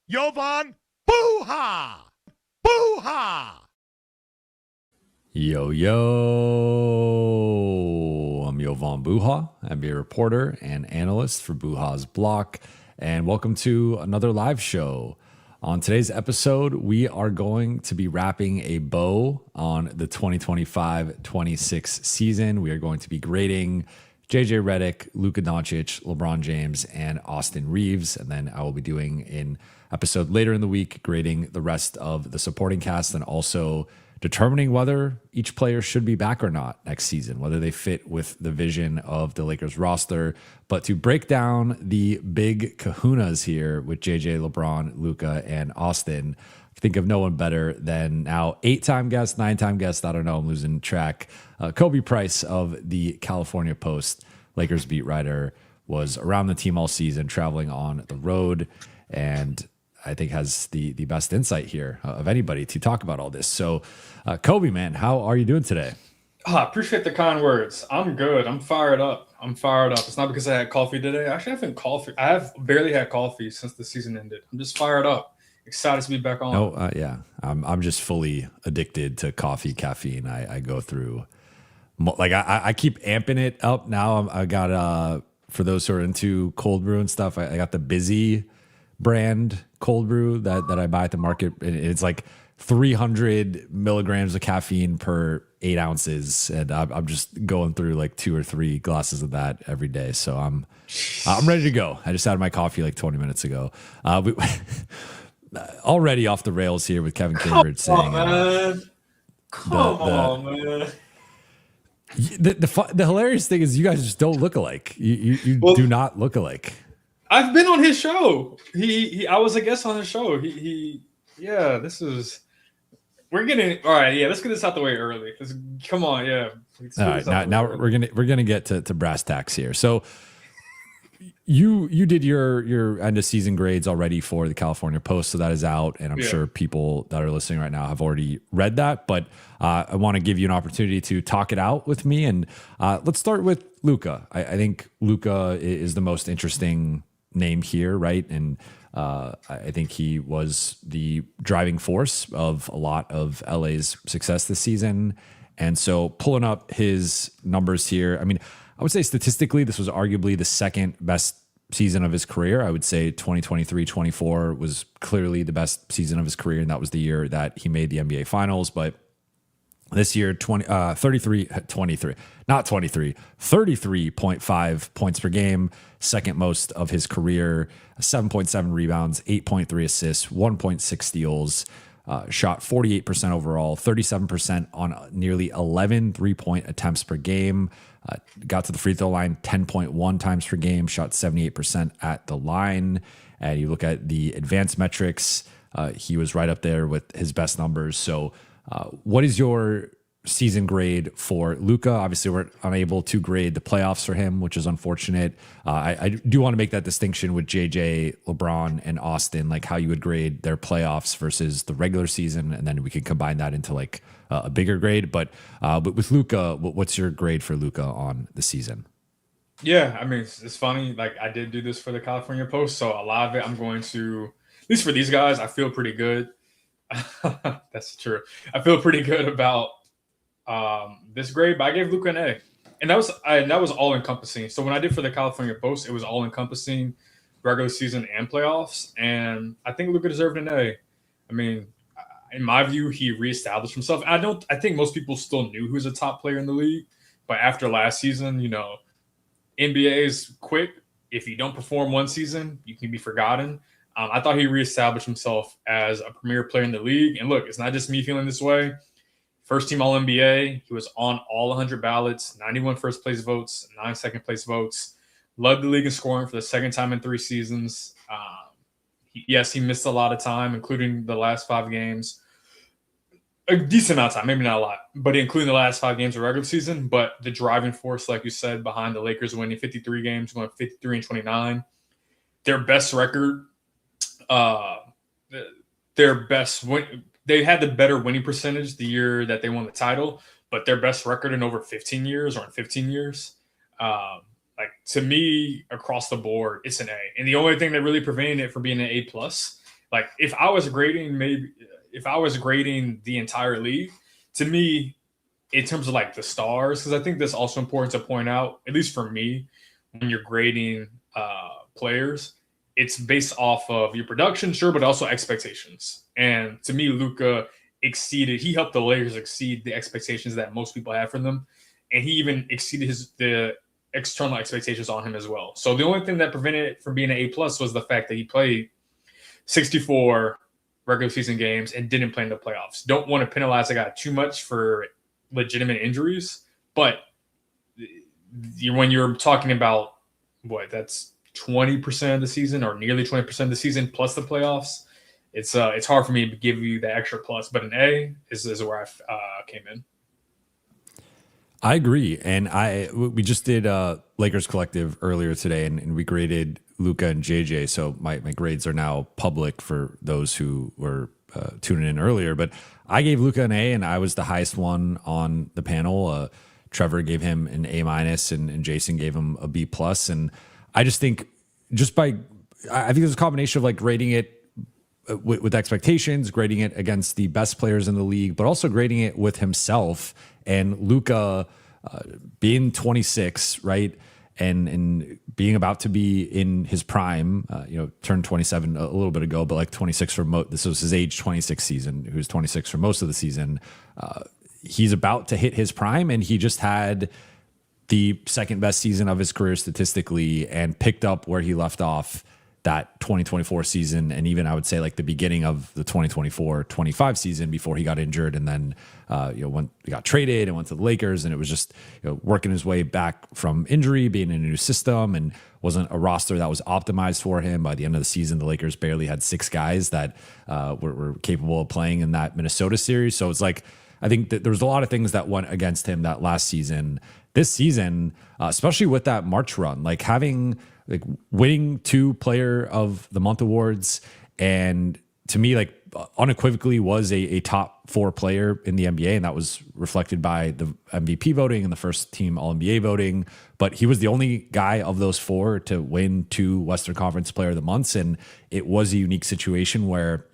Jovan, Buha! Buha! Yo, yo, I'm Jovan Buha, NBA reporter and analyst for Buha's Block, and welcome to another live show. On today's episode, we are going to be wrapping a bow on the 2025-26 season. We are going to be grading JJ Redick, Luka Doncic, LeBron James, and Austin Reaves, and then I will be doing an episode later in the week grading the rest of the supporting cast and also determining whether each player should be back or not next season, whether they fit with the vision of the Lakers roster. But to break down the big kahunas here with JJ, LeBron, Luka, and Austin, I think of no one better than now 8-time guest, 9-time guest, I don't know, I'm losing track, Khobi Price of the California Post, Lakers beat writer, was around the team all season, traveling on the road, and I think has the best insight here of anybody to talk about all this. So, Khobi, man, how are you doing today? I appreciate the kind words. I'm good. I'm fired up. It's not because I had coffee today. Actually, I have barely had coffee since the season ended. I'm just fired up. Excited to be back on. Oh, yeah. I'm just fully addicted to coffee, caffeine. I go through, like, I keep amping it up now. I got, for those who are into cold brew and stuff, I got the Busy brand cold brew that I buy at the market. It's like 300 milligrams of caffeine per 8 ounces, and I'm just going through like 2 or 3 glasses of that every day. So I'm ready to go. I just had my coffee like 20 minutes ago. Already off the rails here with Kevin Cambridge saying, Come on, man. The hilarious thing is you guys just don't look alike. You do not look alike. I've been on his show. I was a guest on his show. We're getting all right. Yeah, let's get this out the way early. Come on, yeah. All right, now we're gonna get to brass tacks here. So you did your end of season grades already for the California Post, so that is out, and I'm sure people that are listening right now have already read that. But I want to give you an opportunity to talk it out with me, and let's start with Luka. I think Luka is the most interesting name here, right? And I think he was the driving force of a lot of LA's success this season. And so pulling up his numbers here, I mean, I would say statistically, this was arguably the second best season of his career. I would say 2023-24 was clearly the best season of his career, and that was the year that he made the NBA Finals. But this year, 33.5 points per game, second most of his career, 7.7 rebounds, 8.3 assists, 1.6 steals, shot 48% overall, 37% on nearly 11 three-point attempts per game, got to the free throw line 10.1 times per game, shot 78% at the line. And you look at the advanced metrics, he was right up there with his best numbers. So what is your season grade for Luka? Obviously, we're unable to grade the playoffs for him, which is unfortunate. I do want to make that distinction with JJ, LeBron, and Austin, like how you would grade their playoffs versus the regular season, and then we can combine that into like a bigger grade. But with Luka, what's your grade for Luka on the season? Yeah, I mean, it's funny. Like, I did do this for the California Post, so a lot of it I'm going to, at least for these guys, I feel pretty good. That's true. I feel pretty good about this grade, but I gave Luka an A, and that was all encompassing. So when I did for the California Post, it was all encompassing, regular season and playoffs, and I think Luka deserved an A. I mean, in my view, he reestablished himself. I think most people still knew he was a top player in the league, but after last season, NBA is quick. If you don't perform one season, you can be forgotten. I thought he reestablished himself as a premier player in the league. And look, it's not just me feeling this way. First team All-NBA. He was on all 100 ballots, 91 first place votes, 9 second place votes. Led the league in scoring for the second time in 3 seasons. He missed a lot of time, including the last 5 games. A decent amount of time, maybe not a lot, but including the last 5 games of regular season. But the driving force, like you said, behind the Lakers winning 53 games, going 53-29. Their best record, they had the better winning percentage the year that they won the title, but their best record in over 15 years or in 15 years. To me, across the board, it's an A. And the only thing that really prevented it from being an A plus Like if I was grading the entire league, to me, in terms of like the stars, because I think that's also important to point out, at least for me, when you're grading players, it's based off of your production, sure, but also expectations. And to me, Luka he helped the Lakers exceed the expectations that most people had for them. And he even exceeded the external expectations on him as well. So the only thing that prevented it from being an A+ was the fact that he played 64 regular season games and didn't play in the playoffs. Don't want to penalize a guy too much for legitimate injuries, but when you're talking about that's 20% of the season or nearly 20% of the season plus the playoffs, it's hard for me to give you the extra plus, but an A is where I came in. I agree. And we just did Lakers Collective earlier today, and we graded Luka and JJ. So my grades are now public for those who were tuning in earlier. But I gave Luka an A, and I was the highest one on the panel. Trevor gave him an A-, and Jason gave him a B+. And I just think I think there's a combination of like grading it with expectations, grading it against the best players in the league, but also grading it with himself. And Luka being 26, right, and being about to be in his prime, turned 27 a little bit ago, but like 26 for this was his age 26 season. He was 26 for most of the season. He's about to hit his prime, and he just had the second best season of his career statistically, and picked up where he left off that 2024 season, and even I would say like the beginning of the 2024-25 season before he got injured, and then when he got traded and went to the Lakers, and it was just working his way back from injury, being in a new system, and wasn't a roster that was optimized for him. By the end of the season, the Lakers barely had 6 guys that were capable of playing in that Minnesota series. So it's like, I think that there was a lot of things that went against him that last season. This season, especially with that March run, like winning 2 Player of the Month awards, and to me, like unequivocally was a top 4 player in the NBA, and that was reflected by the MVP voting and the first team All-NBA voting. But he was the only guy of those 4 to win 2 Western Conference Player of the Months, and it was a unique situation where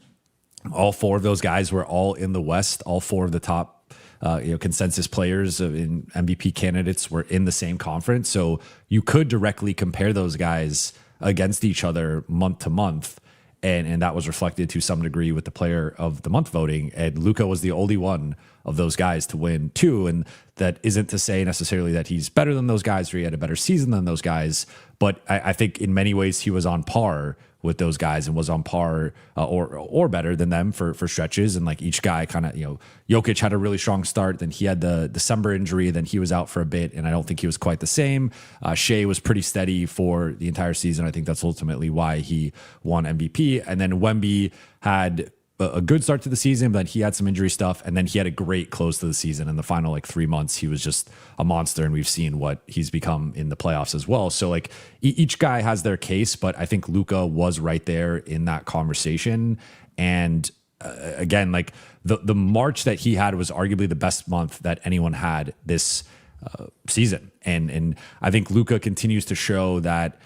all 4 of those guys were all in the West. All 4 of the top consensus players in MVP candidates were in the same conference. So you could directly compare those guys against each other month to month. And that was reflected to some degree with the Player of the Month voting. And Luka was the only one of those guys to win 2. And that isn't to say necessarily that he's better than those guys or he had a better season than those guys. But I think in many ways he was on par with those guys and was on par or better than them for stretches. And like each guy kind of, Jokic had a really strong start. Then he had the December injury. Then he was out for a bit, and I don't think he was quite the same. Shea was pretty steady for the entire season. I think that's ultimately why he won MVP. And then Wemby had a good start to the season, but he had some injury stuff, and then he had a great close to the season. In the final 3 months, he was just a monster, and we've seen what he's become in the playoffs as well. So like each guy has their case, but I think Luka was right there in that conversation. And again, like the March that he had was arguably the best month that anyone had this season, and I think Luka continues to show that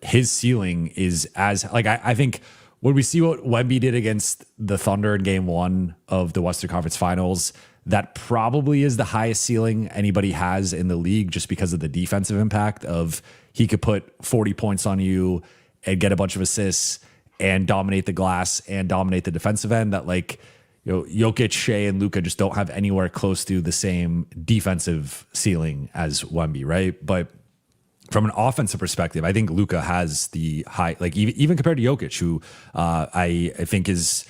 his ceiling is as I think. When we see what Wemby did against the Thunder in Game 1 of the Western Conference Finals, that probably is the highest ceiling anybody has in the league, just because of the defensive impact of he could put 40 points on you and get a bunch of assists and dominate the glass and dominate the defensive end. That Jokic, Shea, and Luka just don't have anywhere close to the same defensive ceiling as Wemby, right? But from an offensive perspective, I think Luka has the high, even compared to Jokic, who I think is,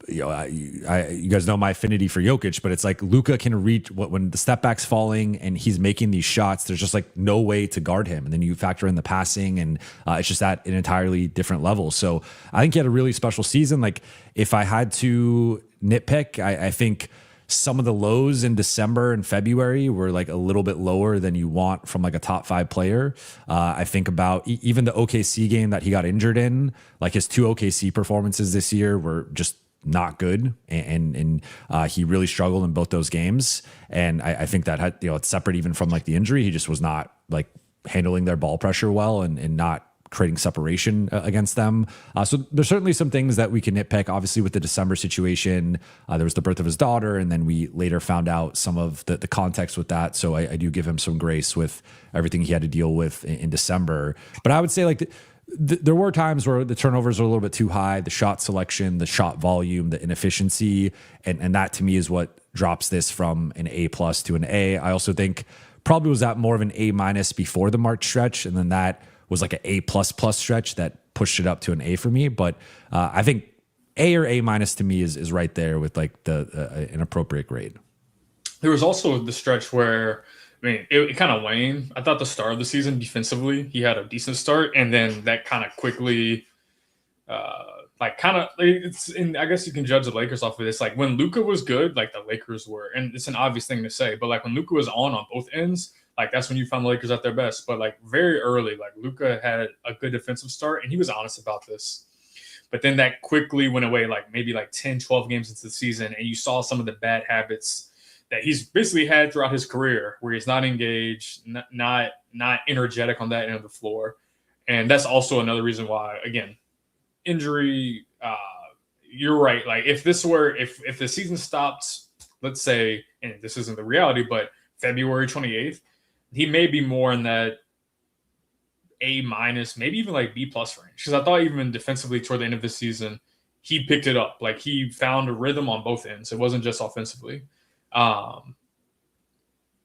you guys know my affinity for Jokic, but it's like Luka can reach when the step back's falling and he's making these shots. There's just no way to guard him, and then you factor in the passing, and it's just at an entirely different level. So I think he had a really special season. Like if I had to nitpick, I think some of the lows in December and February were a little bit lower than you want from a top 5 player. I think about even the OKC game that he got injured in, his 2 OKC performances this year were just not good. And he really struggled in both those games. And I think that had, it's separate even from the injury. He just was not handling their ball pressure well and not creating separation against them. So there's certainly some things that we can nitpick. Obviously, with the December situation, there was the birth of his daughter, and then we later found out some of the context with that. So I do give him some grace with everything he had to deal with in December. But I would say like there were times where the turnovers are a little bit too high, the shot selection, the shot volume, the inefficiency, and that to me is what drops this from an A+ to an A. I also think probably was at more of an A- before the March stretch, and then that was like an A++ stretch that pushed it up to an A for me. But I think A or A- to me is right there with like the an appropriate grade. There was also the stretch where, I mean, it kind of waned. I thought the start of the season defensively, he had a decent start, and then that kind of quickly, I guess you can judge the Lakers off of this. Like when Luka was good, like the Lakers were, and it's an obvious thing to say, but like when Luka was on both ends, like that's when you found the Lakers at their best. But like very early, like Luka had a good defensive start, and he was honest about this. But then that quickly went away, like maybe like 10, 12 games into the season, and you saw some of the bad habits that he's basically had throughout his career, where he's not engaged, not energetic on that end of the floor. And that's also another reason why, again, injury, you're right. Like if the season stopped, let's say, and this isn't the reality, but February 28th, he may be more in that A-, maybe even like B+ range. Because I thought even defensively toward the end of the season, he picked it up. Like he found a rhythm on both ends. It wasn't just offensively.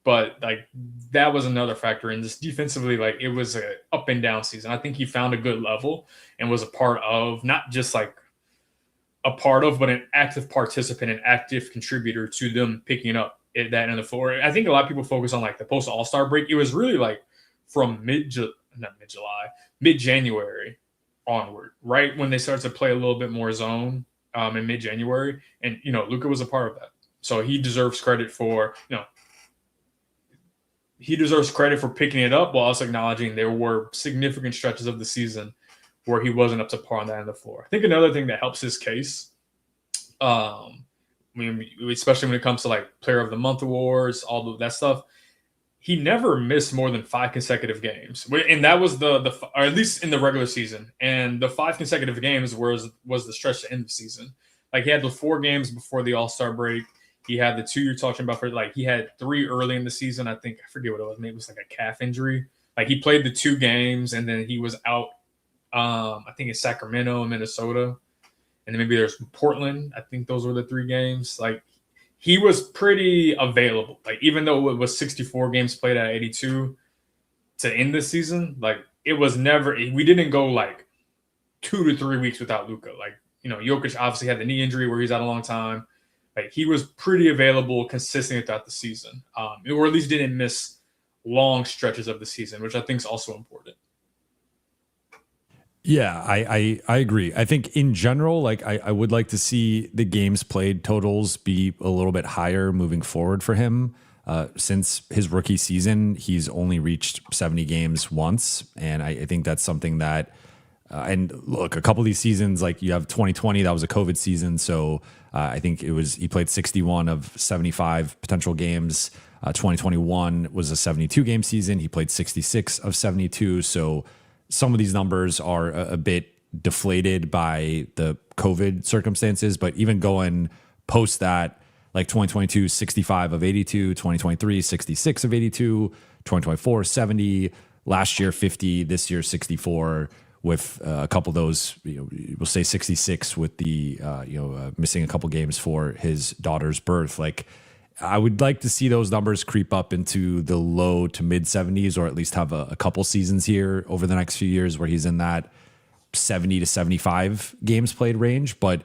But like that was another factor in this defensively. Like it was a up and down season. I think he found a good level and was a part of, not just like a part of, but an active participant, an active contributor to them picking up that end of the floor. I think a lot of people focus on like the post All-Star break. It was really like from mid-January onward, right when they started to play a little bit more zone in mid-January, and Luka was a part of that. So he deserves credit for picking it up, while also acknowledging there were significant stretches of the season where he wasn't up to par on that end of the floor. I think another thing that helps his case, especially when it comes to like Player of the Month awards, all of that stuff, he never missed more than 5 consecutive games, and that was or at least in the regular season. And the 5 consecutive games was the stretch to end the season. Like he had the 4 games before the All-Star break. He had the 2 you're talking about for like he had 3 early in the season. I forget what it was. Maybe it was like a calf injury. Like he played the 2 games and then he was out. I think in Sacramento and Minnesota, and then maybe there's Portland. I think those were the 3 games. Like he was pretty available. Like even though it was 64 games played at 82 to end the season, like it was never. We didn't go like 2 to 3 weeks without Luka. Like Jokic obviously had the knee injury where he's out a long time. Like he was pretty available consistently throughout the season, or at least didn't miss long stretches of the season, which I think is also important. Yeah, I agree. I think in general, like I would like to see the games played totals be a little bit higher moving forward for him. Since his rookie season, he's only reached 70 games once, and I think that's something that. And look, a couple of these seasons, like you have 2020, that was a COVID season. So I think he played 61 of 75 potential games. 2021 was a 72 game season. He played 66 of 72. So some of these numbers are a bit deflated by the COVID circumstances, but even going post that, like 2022, 65 of 82, 2023, 66 of 82, 2024, 70, last year, 50, this year, 64. With a couple of those, we'll say 66 with the, missing a couple games for his daughter's birth. Like, I would like to see those numbers creep up into the low to mid 70s, or at least have a couple seasons here over the next few years where he's in that 70 to 75 games played range. But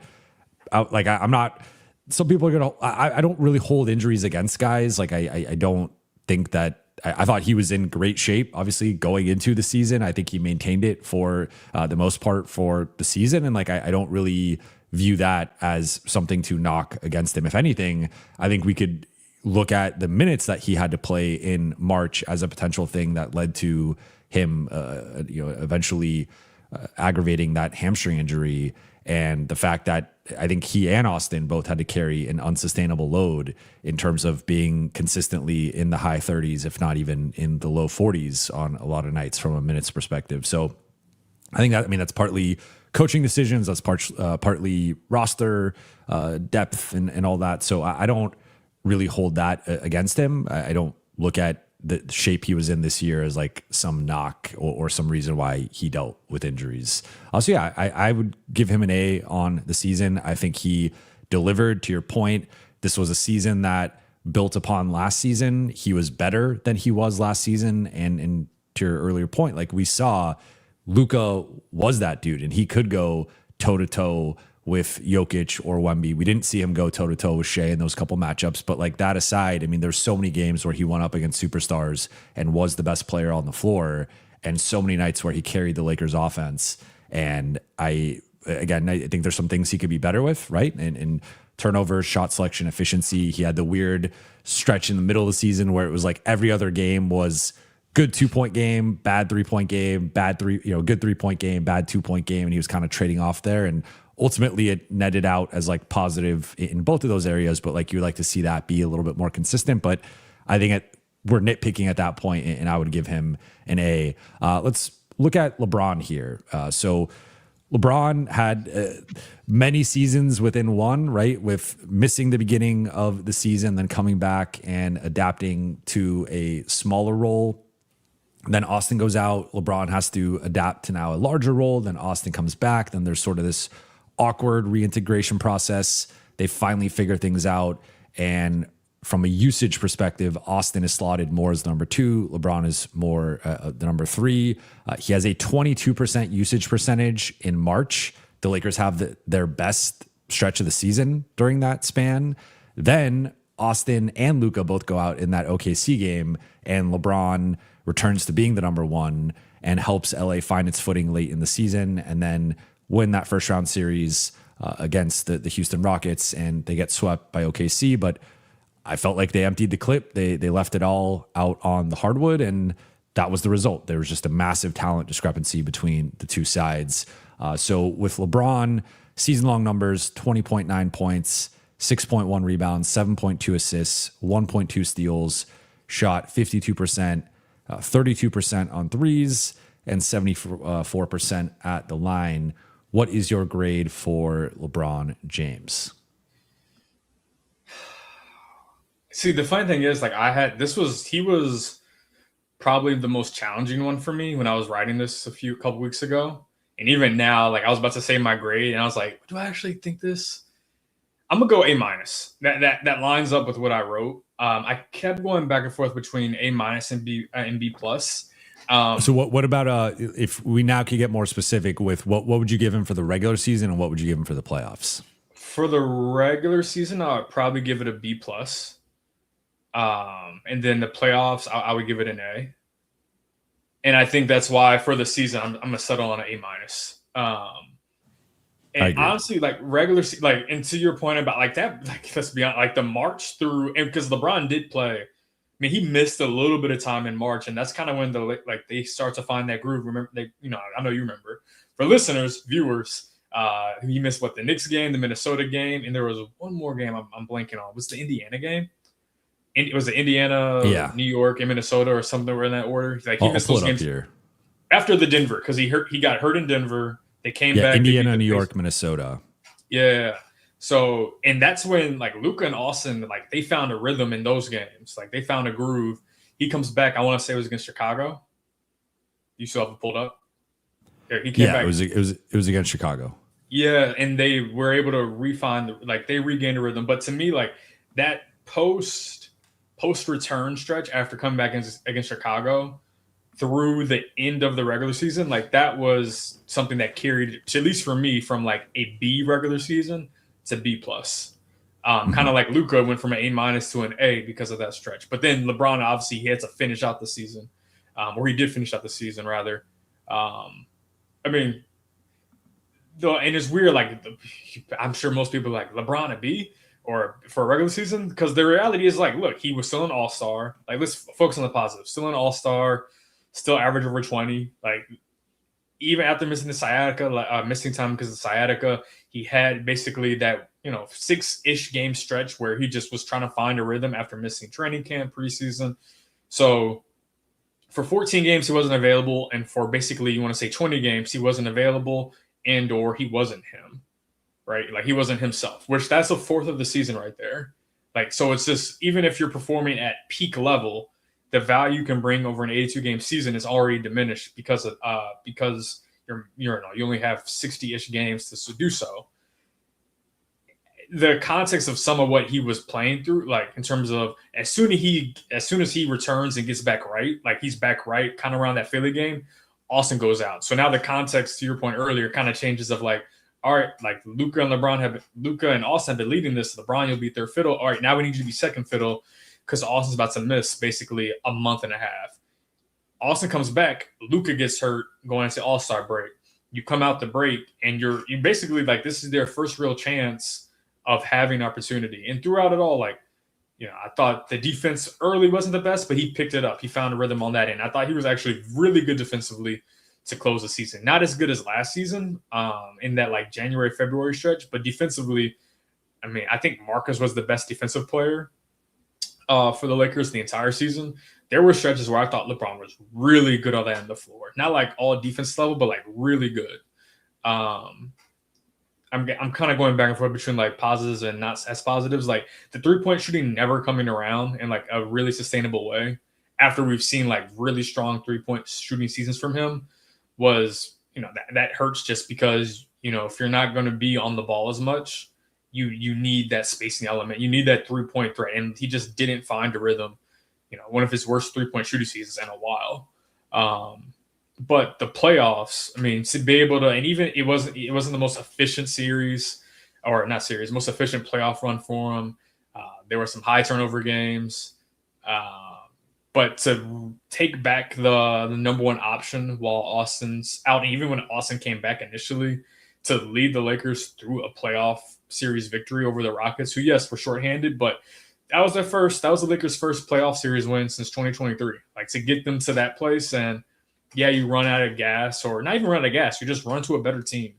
I'm not. Some people are I don't really hold injuries against guys. Like I don't think that. I thought he was in great shape, obviously, going into the season. I think he maintained it for the most part for the season. And like, I don't really view that as something to knock against him. If anything, I think we could look at the minutes that he had to play in March as a potential thing that led to him, eventually aggravating that hamstring injury. And the fact that I think he and Austin both had to carry an unsustainable load in terms of being consistently in the high 30s, if not even in the low 40s on a lot of nights from a minutes perspective. So I think that's partly coaching decisions. That's partly roster depth and all that. So I don't really hold that against him. I don't look at the shape he was in this year as like some knock or some reason why he dealt with injuries. Also, yeah, I would give him an A on the season. I think he delivered. To your point, this was a season that built upon last season. He was better than he was last season. And to your earlier point, like we saw, Luka was that dude, and he could go toe to toe with Jokic or Wemby. We didn't see him go toe to toe with Shea in those couple matchups, but like that aside, I mean, there's so many games where he went up against superstars and was the best player on the floor, and so many nights where he carried the Lakers offense. And I think there's some things he could be better with, right? And turnovers, shot selection, efficiency. He had the weird stretch in the middle of the season where it was like every other game was good 2-point game, bad 3-point game, good 3-point game, bad 2-point game. And he was kind of trading off there. And ultimately it netted out as like positive in both of those areas. But like, you would like to see that be a little bit more consistent. But I think we're nitpicking at that point, and I would give him an A. Let's look at LeBron here. So LeBron had many seasons within one, right? With missing the beginning of the season, then coming back and adapting to a smaller role. Then Austin goes out. LeBron has to adapt to now a larger role. Then Austin comes back. Then there's sort of this awkward reintegration process. They finally figure things out. And from a usage perspective, Austin is slotted more as the number 2. LeBron is more the number 3. He has a 22% usage percentage in March. The Lakers have their best stretch of the season during that span. Then Austin and Luka both go out in that OKC game, and LeBron returns to being the number 1 and helps LA find its footing late in the season, and then win that first round series against the Houston Rockets, and they get swept by OKC. But I felt like they emptied the clip. They left it all out on the hardwood, and that was the result. There was just a massive talent discrepancy between the two sides. So with LeBron, season-long numbers, 20.9 points, 6.1 rebounds, 7.2 assists, 1.2 steals, shot 52%, 32% on threes, and 74% at the line. What is your grade for LeBron James? See, the funny thing is, like, he was probably the most challenging one for me when I was writing this a couple weeks ago. And even now, like, I was about to say my grade, and I was like, do I actually think this? I'm gonna go A-. That lines up with what I wrote. I kept going back and forth between A- and B+. So what about if we now can get more specific with what would you give him for the regular season, and what would you give him for the playoffs? For the regular season, I would probably give it a B+. And then the playoffs, I would give it an A. And I think that's why for the season, I'm gonna settle on an A-. And honestly, like regular, like, and to your point about like that, like, let's be honest, like the March through, and because LeBron did play, I mean, he missed a little bit of time in March, and that's kind of when they start to find that groove. Remember, I know you remember. For listeners, viewers, he missed the Knicks game, the Minnesota game, and there was one more game I'm blanking on. Was the Indiana game? It was the Indiana, New York, and Minnesota, or something in that order. Like he missed those games here after the Denver, because he got hurt in Denver. They came back. Indiana, New York, Minnesota. Yeah. So, and that's when like Luka and Austin, like they found a rhythm in those games. Like they found a groove. He comes back. I want to say it was against Chicago. You still have it pulled up? He came back. It was against Chicago. Yeah, and they were able to they regained a rhythm. But to me, like that post return stretch after coming back against Chicago through the end of the regular season, like that was something that carried, at least for me, from like a B regular season to B+. Kind of like Luka went from an A- to an A because of that stretch. But then LeBron, obviously, he had to finish out the season, or he did finish out the season rather. I mean, and it's weird. Like I'm sure most people are like LeBron a B or for a regular season, because the reality is like, look, he was still an all-star. Like let's focus on the positive. Still an all-star. Still average over 20. Like even after missing the sciatica, missing time because of sciatica, he had basically that 6-ish game stretch where he just was trying to find a rhythm after missing training camp, preseason. So for 14 games he wasn't available, and for basically you want to say 20 games he wasn't available and or he wasn't him, right? Like he wasn't himself, which that's a fourth of the season right there. Like, so it's just, even if you're performing at peak level, the value you can bring over an 82 game season is already diminished because you only have 60-ish games to do so. The context of some of what he was playing through, like in terms of as soon as he returns and gets back right, like he's back right, kind of around that Philly game, Austin goes out. So now the context, to your point earlier, kind of changes of like, all right, like Luka and Austin have been leading this. LeBron, you'll be third fiddle. All right, now we need you to be second fiddle because Austin's about to miss basically a month and a half. Austin comes back, Luka gets hurt going into All-Star break. You come out the break and you basically like, this is their first real chance of having opportunity. And throughout it all, like, I thought the defense early wasn't the best, but he picked it up. He found a rhythm on that end. I thought he was actually really good defensively to close the season. Not as good as last season in that like January, February stretch, but defensively, I mean, I think Marcus was the best defensive player for the Lakers the entire season. There were stretches where I thought LeBron was really good on that end of the floor. Not like all defense level, but like really good. I'm kind of going back and forth between like positives and not as positives. Like the 3-point shooting never coming around in like a really sustainable way after we've seen like really strong 3-point shooting seasons from him was, that hurts just because, if you're not going to be on the ball as much, you need that spacing element. You need that 3-point threat. And he just didn't find a rhythm, one of his worst 3-point shooting seasons in a while. But the playoffs, I mean, to be able to, and even it wasn't the most efficient most efficient playoff run for him. There were some high turnover games, but to take back the number one option while Austin's out, and even when Austin came back initially, to lead the Lakers through a playoff series victory over the Rockets, who yes were shorthanded, but that was the Lakers' first playoff series win since 2023. Like to get them to that place and. Yeah, you run out of gas, or not even run out of gas. You just run to a better team,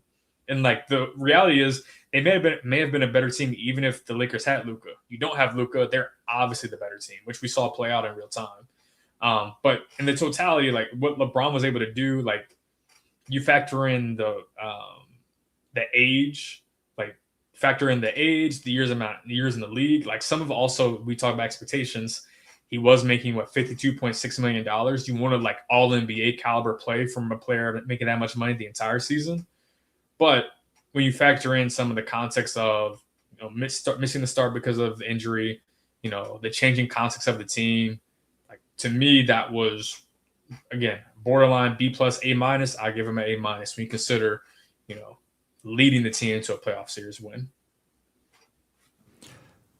and like the reality is, they may have been a better team even if the Lakers had Luka. You don't have Luka; they're obviously the better team, which we saw play out in real time. But in the totality, like what LeBron was able to do, like you factor in the age, the years in the league. Like some of also we talk about expectations. He was making $52.6 million. You wanted like all NBA caliber play from a player making that much money the entire season. But when you factor in some of the context of missing the start because of injury, the changing context of the team, like to me that was again borderline B+, A-. I give him an A- when you consider leading the team to a playoff series win.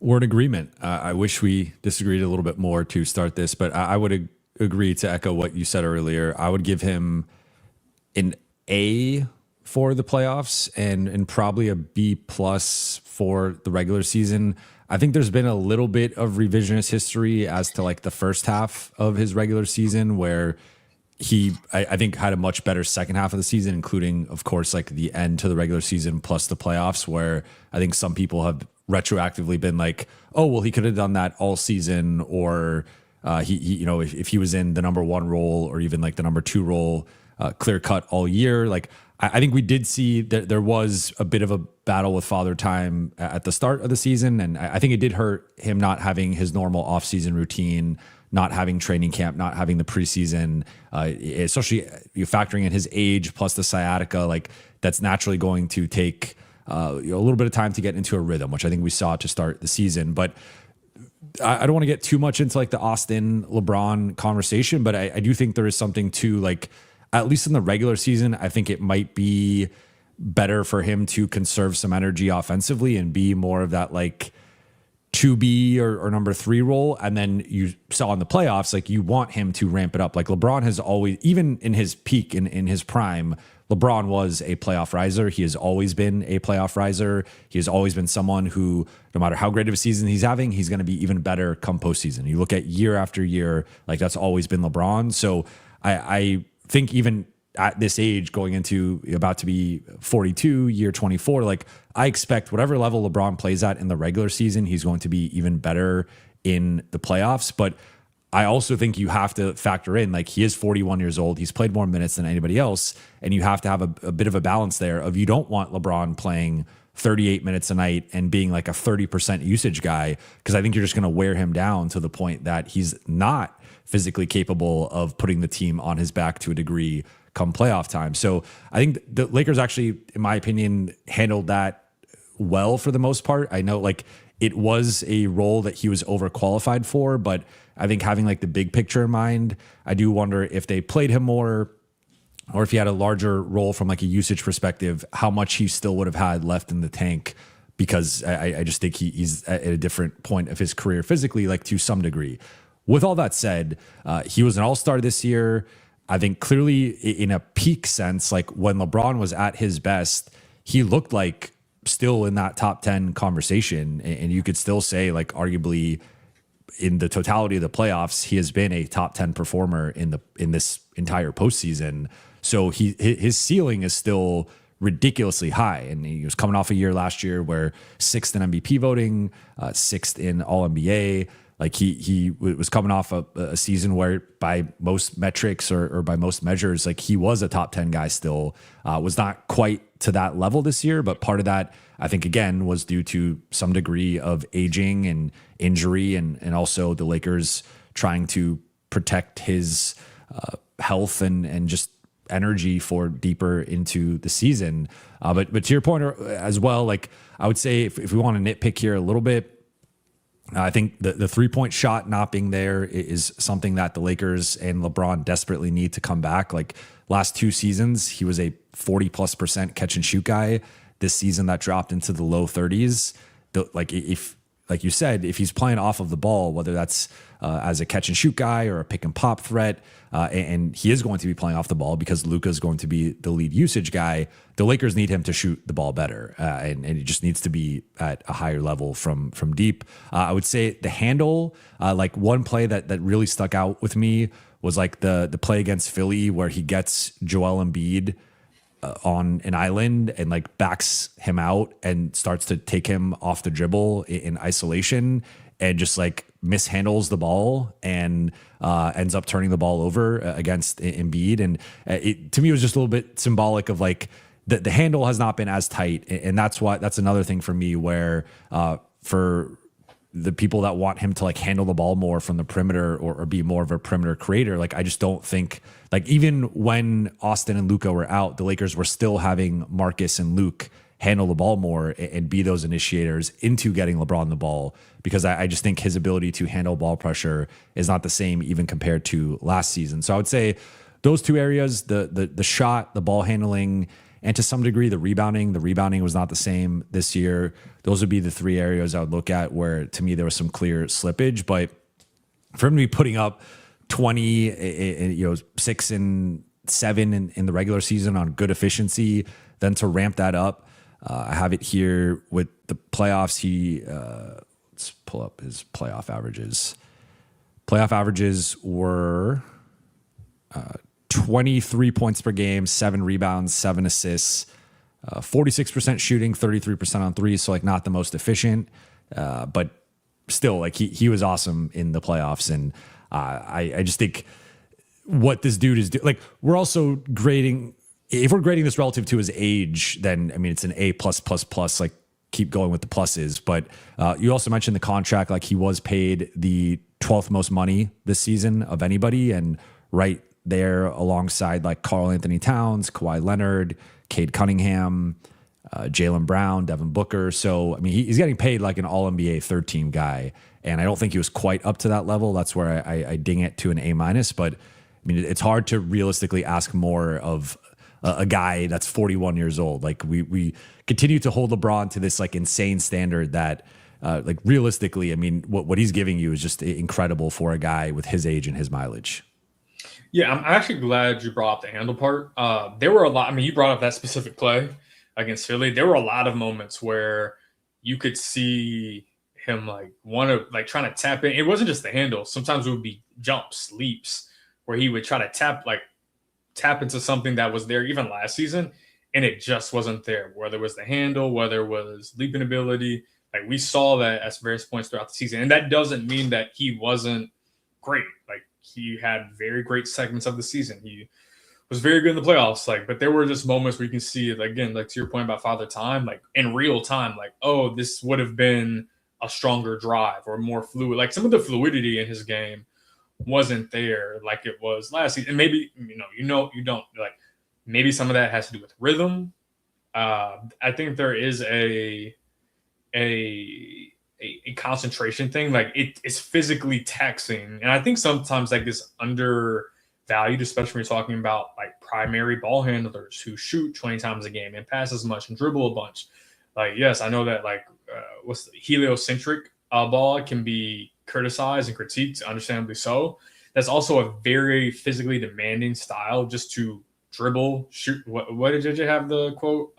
We're in agreement. I wish we disagreed a little bit more to start this, but I would agree to echo what you said earlier. I would give him an A for the playoffs and probably a B+ for the regular season. I think there's been a little bit of revisionist history as to like the first half of his regular season where I think had a much better second half of the season, including, of course, like the end to the regular season plus the playoffs, where I think some people have retroactively been like, oh, well, he could have done that all season, or he if he was in the number one role or even like the number two role, clear cut all year. Like I think we did see that there was a bit of a battle with Father Time at the start of the season, and I think it did hurt him not having his normal offseason routine, not having training camp, not having the preseason, especially you factoring in his age plus the sciatica, like that's naturally going to take a little bit of time to get into a rhythm, which I think we saw to start the season. But I don't want to get too much into like the Austin LeBron conversation, but I do think there is something to like, at least in the regular season, I think it might be better for him to conserve some energy offensively and be more of that like 2B or number 3 role. And then you saw in the playoffs, like you want him to ramp it up. Like LeBron has always, even in his peak, in his prime, LeBron was a playoff riser. He has always been a playoff riser. He has always been someone who, no matter how great of a season he's having, he's going to be even better come postseason. You look at year after year, like that's always been LeBron. So I think even at this age, going into about to be 42, year 24, like I expect whatever level LeBron plays at in the regular season, he's going to be even better in the playoffs. But I also think you have to factor in, like, he is 41 years old. He's played more minutes than anybody else. And you have to have a bit of a balance there of, you don't want LeBron playing 38 minutes a night and being like a 30% usage guy, because I think you're just going to wear him down to the point that he's not physically capable of putting the team on his back to a degree come playoff time. So I think the Lakers actually, in my opinion, handled that well for the most part. I know, like, it was a role that he was overqualified for, but I think having like the big picture in mind, I do wonder if they played him more, or if he had a larger role from like a usage perspective, how much he still would have had left in the tank, because I just think he's at a different point of his career physically, like, to some degree. With all that said, he was an all-star this year. I think clearly in a peak sense, like when LeBron was at his best, he looked like still in that top 10 conversation. And you could still say, like, arguably in the totality of the playoffs, he has been a top 10 performer in this entire postseason. So his ceiling is still ridiculously high. And he was coming off a year last year where 6th in MVP voting, 6th in All NBA. Like, he was coming off a season where by most metrics or by most measures, like, he was a top 10 guy still. Was not quite to that level this year, but part of that, I think, again, was due to some degree of aging and injury, and also the Lakers trying to protect his health and just energy for deeper into the season. But to your point as well, like, I would say if we want to nitpick here a little bit, I think the 3-point shot not being there is something that the Lakers and LeBron desperately need to come back. Like, last 2 seasons, he was a 40+% catch and shoot guy. This season, that dropped into the low 30s. Like you said, if he's playing off of the ball, whether that's as a catch and shoot guy or a pick and pop threat, and he is going to be playing off the ball because Luka is going to be the lead usage guy, the Lakers need him to shoot the ball better, and he just needs to be at a higher level from deep. I would say the handle, like, one play that really stuck out with me was like the play against Philly where he gets Joel Embiid on an island and like backs him out and starts to take him off the dribble in isolation, and just like mishandles the ball and ends up turning the ball over against Embiid. And to me, it was just a little bit symbolic of like the handle has not been as tight. And that's another thing for me where for the people that want him to like handle the ball more from the perimeter or be more of a perimeter creator, like, I just don't think, like, even when Austin and Luka were out, the Lakers were still having Marcus and Luke handle the ball more and be those initiators into getting LeBron the ball, because I just think his ability to handle ball pressure is not the same even compared to last season. So I would say those 2 areas, the shot, the ball handling, and to some degree the rebounding. The rebounding was not the same this year. Those would be the 3 areas I would look at where, to me, there was some clear slippage. But for him to be putting up 20, 6 and 7 in the regular season on good efficiency, then to ramp that up, I have it here with the playoffs. Let's pull up his playoff averages. Playoff averages were 23 points per game, 7 rebounds, 7 assists, 46% shooting, 33% on threes. So like not the most efficient, but still like he was awesome in the playoffs. And I just think what this dude is doing, like we're also grading, if we're grading this relative to his age, then I mean, it's an A+++, like keep going with the pluses. But you also mentioned the contract, like he was paid the 12th most money this season of anybody. And right there alongside like Karl Anthony Towns, Kawhi Leonard, Cade Cunningham, Jaylen Brown, Devin Booker. So, I mean, he's getting paid like an all-NBA third team guy. And I don't think he was quite up to that level. That's where I ding it to an A-. But I mean, it's hard to realistically ask more of a guy that's 41 years old. Like we continue to hold LeBron to this like insane standard that like realistically, I mean, what he's giving you is just incredible for a guy with his age and his mileage. Yeah, I'm actually glad you brought up the handle part. There were a lot. I mean, you brought up that specific play against Philly. There were a lot of moments where you could see him like trying to tap in. It wasn't just the handle. Sometimes it would be jumps, leaps, where he would try to tap into something that was there even last season, and it just wasn't there. Whether it was the handle, whether it was leaping ability, like we saw that at various points throughout the season. And that doesn't mean that he wasn't great. Like he had very great segments of the season. He was very good in the playoffs. Like, but there were just moments where you can see it again, like to your point about Father Time, like in real time, like, oh, this would have been a stronger drive or more fluid. Like some of the fluidity in his game wasn't there like it was last season. And maybe, you don't like maybe some of that has to do with rhythm. I think there is a concentration thing. Like it's physically taxing. And I think sometimes like this undervalued, especially when you're talking about like primary ball handlers who shoot 20 times a game and pass as much and dribble a bunch. Like, yes, I know that like what's the heliocentric ball can be criticized and critiqued, understandably so. That's also a very physically demanding style just to dribble, shoot. What did JJ have the quote?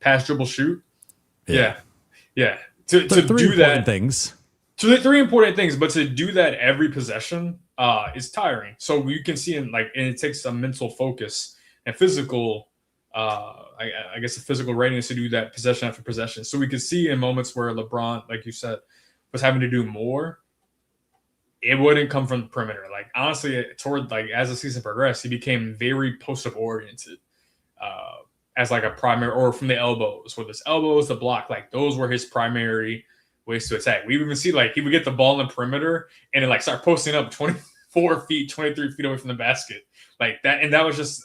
Pass, dribble, shoot. Yeah. To do that things. So the three important things, but to do that every possession is tiring. So you can see and it takes some mental focus and physical, I guess, the physical readiness to do that possession after possession. So we could see in moments where LeBron, like you said, was having to do more. It wouldn't come from the perimeter. Like honestly, toward like as the season progressed, he became very post-up oriented. As like a primary, or from the elbows, where this elbows, the block, like those were his primary ways to attack. We even see like he would get the ball in the perimeter and then like start posting up 24 feet, 23 feet away from the basket. Like that, and that was just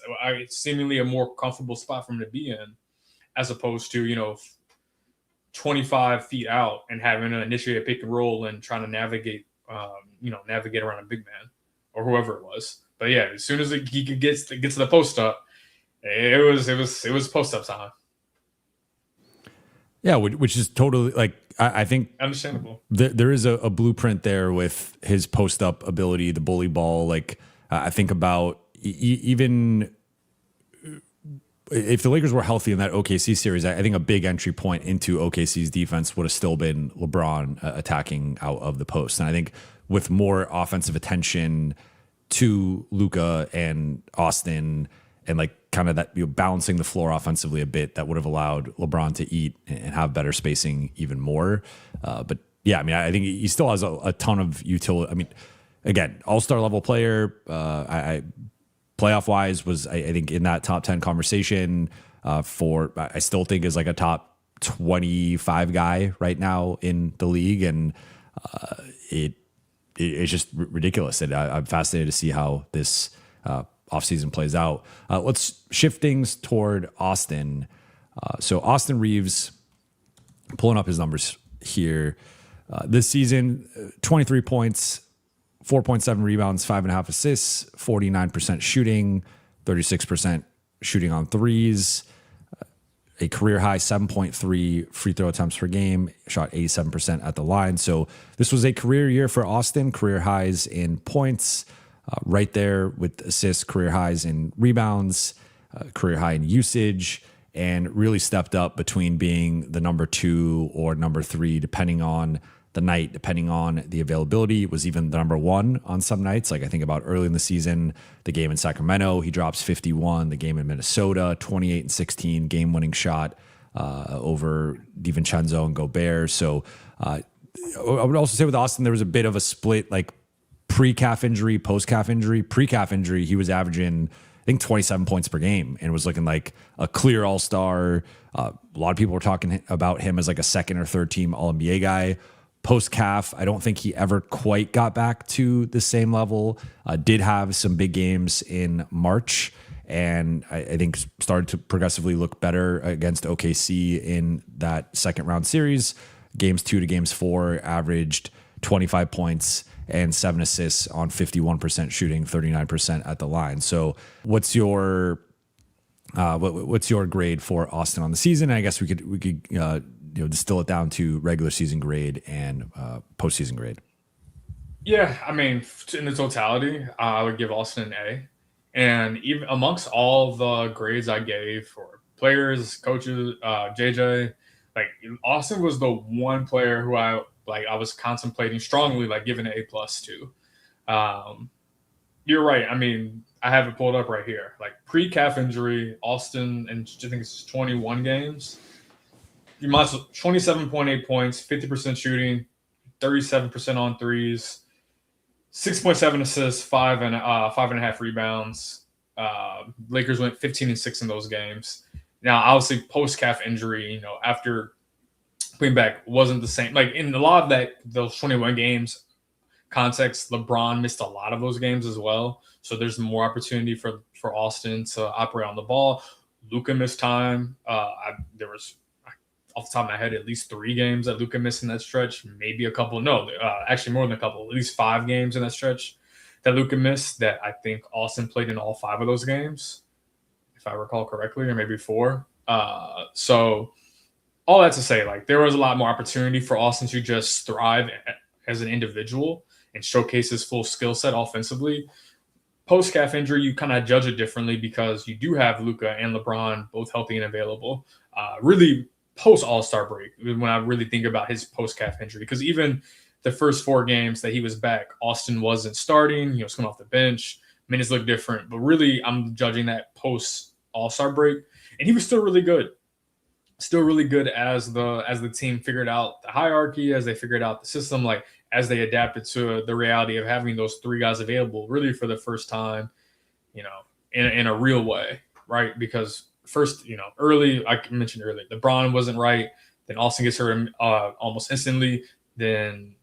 seemingly a more comfortable spot for him to be in, as opposed to 25 feet out and having to initiate a pick and roll and trying to navigate around a big man or whoever it was. But yeah, as soon as he could get to the post up, it was post up time. Yeah, which is totally like I think understandable. There is a blueprint there with his post up ability, the bully ball. Like I think about even if the Lakers were healthy in that OKC series, I think a big entry point into OKC's defense would have still been LeBron attacking out of the post. And I think with more offensive attention to Luka and Austin and like kind of that balancing the floor offensively a bit, that would have allowed LeBron to eat and have better spacing even more. But yeah, I mean, I think he still has a ton of utility. I mean, again, all-star level player. Playoff wise was I think in that top 10 conversation I still think is like a top 25 guy right now in the league. And it's just ridiculous. And I'm fascinated to see how this offseason plays out. Let's shift things toward Austin. So Austin Reaves, pulling up his numbers here. This season, 23 points, 4.7 rebounds, 5.5 assists, 49% shooting, 36% shooting on threes, a career high 7.3 free throw attempts per game, shot 87% at the line. So this was a career year for Austin, career highs in points, right there with assists, career highs in rebounds, career high in usage, and really stepped up between being the number 2 or number 3, depending on the night, depending on the availability. Was even the number 1 on some nights. Like I think about early in the season, the game in Sacramento, he drops 51. The game in Minnesota, 28 and 16, game-winning shot over DiVincenzo and Gobert. So I would also say with Austin, there was a bit of a split, like pre-calf injury, post-calf injury. Pre-calf injury, he was averaging, I think, 27 points per game and was looking like a clear all-star. A lot of people were talking about him as like a second or third team All-NBA guy. Post-calf, I don't think he ever quite got back to the same level. Did have some big games in March, and I think started to progressively look better against OKC in that second round series. Games 2 to games 4 averaged 25 points and 7 assists on 51% shooting, 39% at the line. So what's your grade for Austin on the season? I guess we could distill it down to regular season grade and postseason grade. Yeah, I mean, in the totality, I would give Austin an A. And even amongst all the grades I gave for players, coaches, JJ, like Austin was the one player who I was contemplating strongly, like giving an A+ to. You're right. I mean, I have it pulled up right here. Like pre-calf injury, Austin, and I think it's 21 games. You might 27.8 points, 50% shooting, 37% on threes, 6.7 assists, 5.5 rebounds. Lakers went 15-6 in those games. Now, obviously, post calf injury, after coming back wasn't the same. Like in a lot of those 21 games context, LeBron missed a lot of those games as well. So there's more opportunity for Austin to operate on the ball. Luka missed time. There was, off the top of my head, at least 3 games that Luka missed in that stretch. Maybe a couple. No, actually more than a couple. At least 5 games in that stretch that Luka missed. That I think Austin played in all 5 of those games, if I recall correctly, or maybe 4. So all that to say, like there was a lot more opportunity for Austin to just thrive as an individual and showcase his full skill set offensively. Post calf injury, you kind of judge it differently because you do have Luka and LeBron both healthy and available. Really post All-Star break when I really think about his post calf injury, because even the first 4 games that he was back, Austin wasn't starting. He was coming off the bench. Minutes look different, but really I'm judging that post All-Star break, and he was still really good. Still really good as the team figured out the hierarchy, as they figured out the system, like as they adapted to the reality of having those 3 guys available really for the first time, in a real way, right? Because first, early, I mentioned earlier, LeBron wasn't right. Then Austin gets hurt almost instantly. Then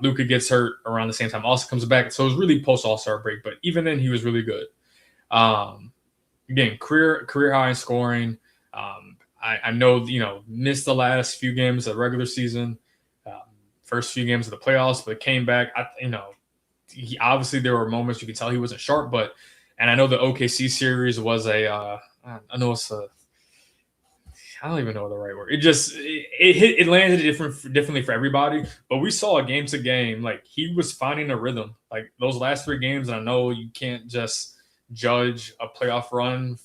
Luka gets hurt around the same time Austin comes back. So it was really post All-Star break, but even then he was really good. Again, career high in scoring. I know, missed the last few games of the regular season, first few games of the playoffs, but came back. Obviously there were moments you could tell he wasn't sharp, and I know the OKC series was I don't even know the right word. It landed differently for everybody, but we saw a game to game, like he was finding a rhythm. Like those last 3 games, and I know you can't just judge a playoff run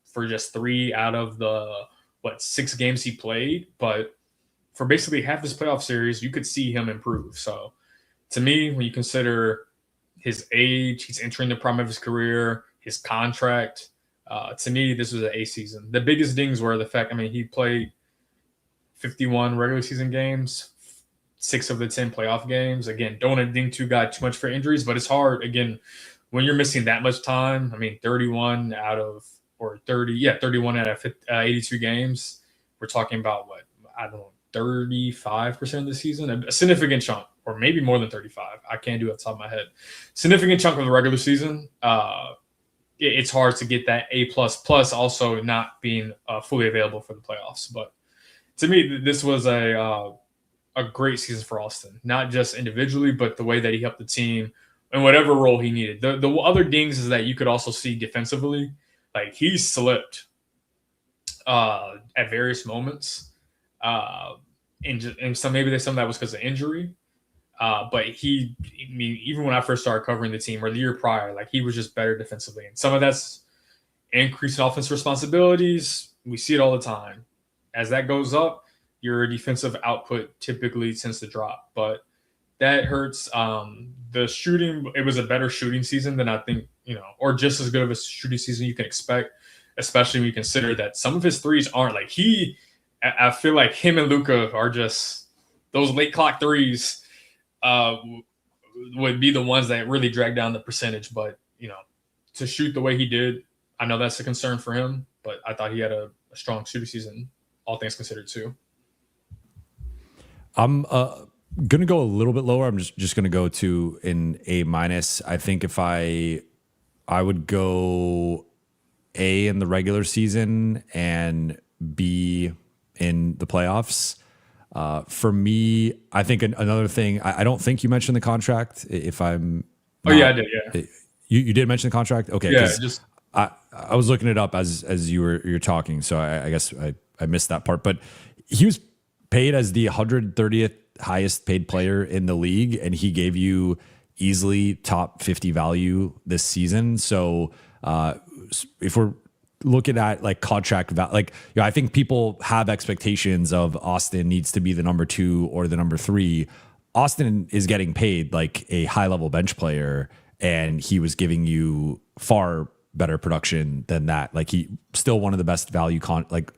for just 3 out of the 6 games he played, but for basically half this playoff series, you could see him improve. So to me, when you consider his age, he's entering the prime of his career, his contract, to me, this was an A season. The biggest dings were the fact, he played 51 regular season games, 6 of the 10 playoff games. Again, don't want to ding too much for injuries, but it's hard, again, when you're missing that much time. 31 out of 82 games. We're talking about 35% of the season, a significant chunk, or maybe more than 35. I can't do it off the top of my head. Significant chunk of the regular season. It's hard to get that A++, also not being fully available for the playoffs. But to me, this was a great season for Austin, not just individually, but the way that he helped the team in whatever role he needed. The other dings is that you could also see defensively. Like he slipped at various moments, and so maybe some of that was because of injury. But even when I first started covering the team, or the year prior, like he was just better defensively, and some of that's increased offensive responsibilities. We see it all the time. As that goes up, your defensive output typically tends to drop, but that hurts. The shooting, it was a better shooting season than I think, or just as good of a shooting season you can expect, especially when you consider that some of his threes aren't like I feel like him and Luka are just those late clock threes would be the ones that really drag down the percentage. But, to shoot the way he did, I know that's a concern for him, but I thought he had a strong shooting season, all things considered too. I'm going to go a little bit lower. I'm just going to go to an A-. I think if I would go A in the regular season and B in the playoffs. For me, I think another thing, I don't think you mentioned the contract. If I'm not, I did. Yeah. You did mention the contract? Okay. Yeah. I was looking it up as you're talking. So I guess I missed that part, but he was paid as the 130th highest paid player in the league, and he gave you easily top 50 value this season. So if we're looking at like contract value, I think people have expectations of Austin needs to be the number 2 or the number 3. Austin is getting paid like a high level bench player, and he was giving you far better production than that. Like he still one of the best value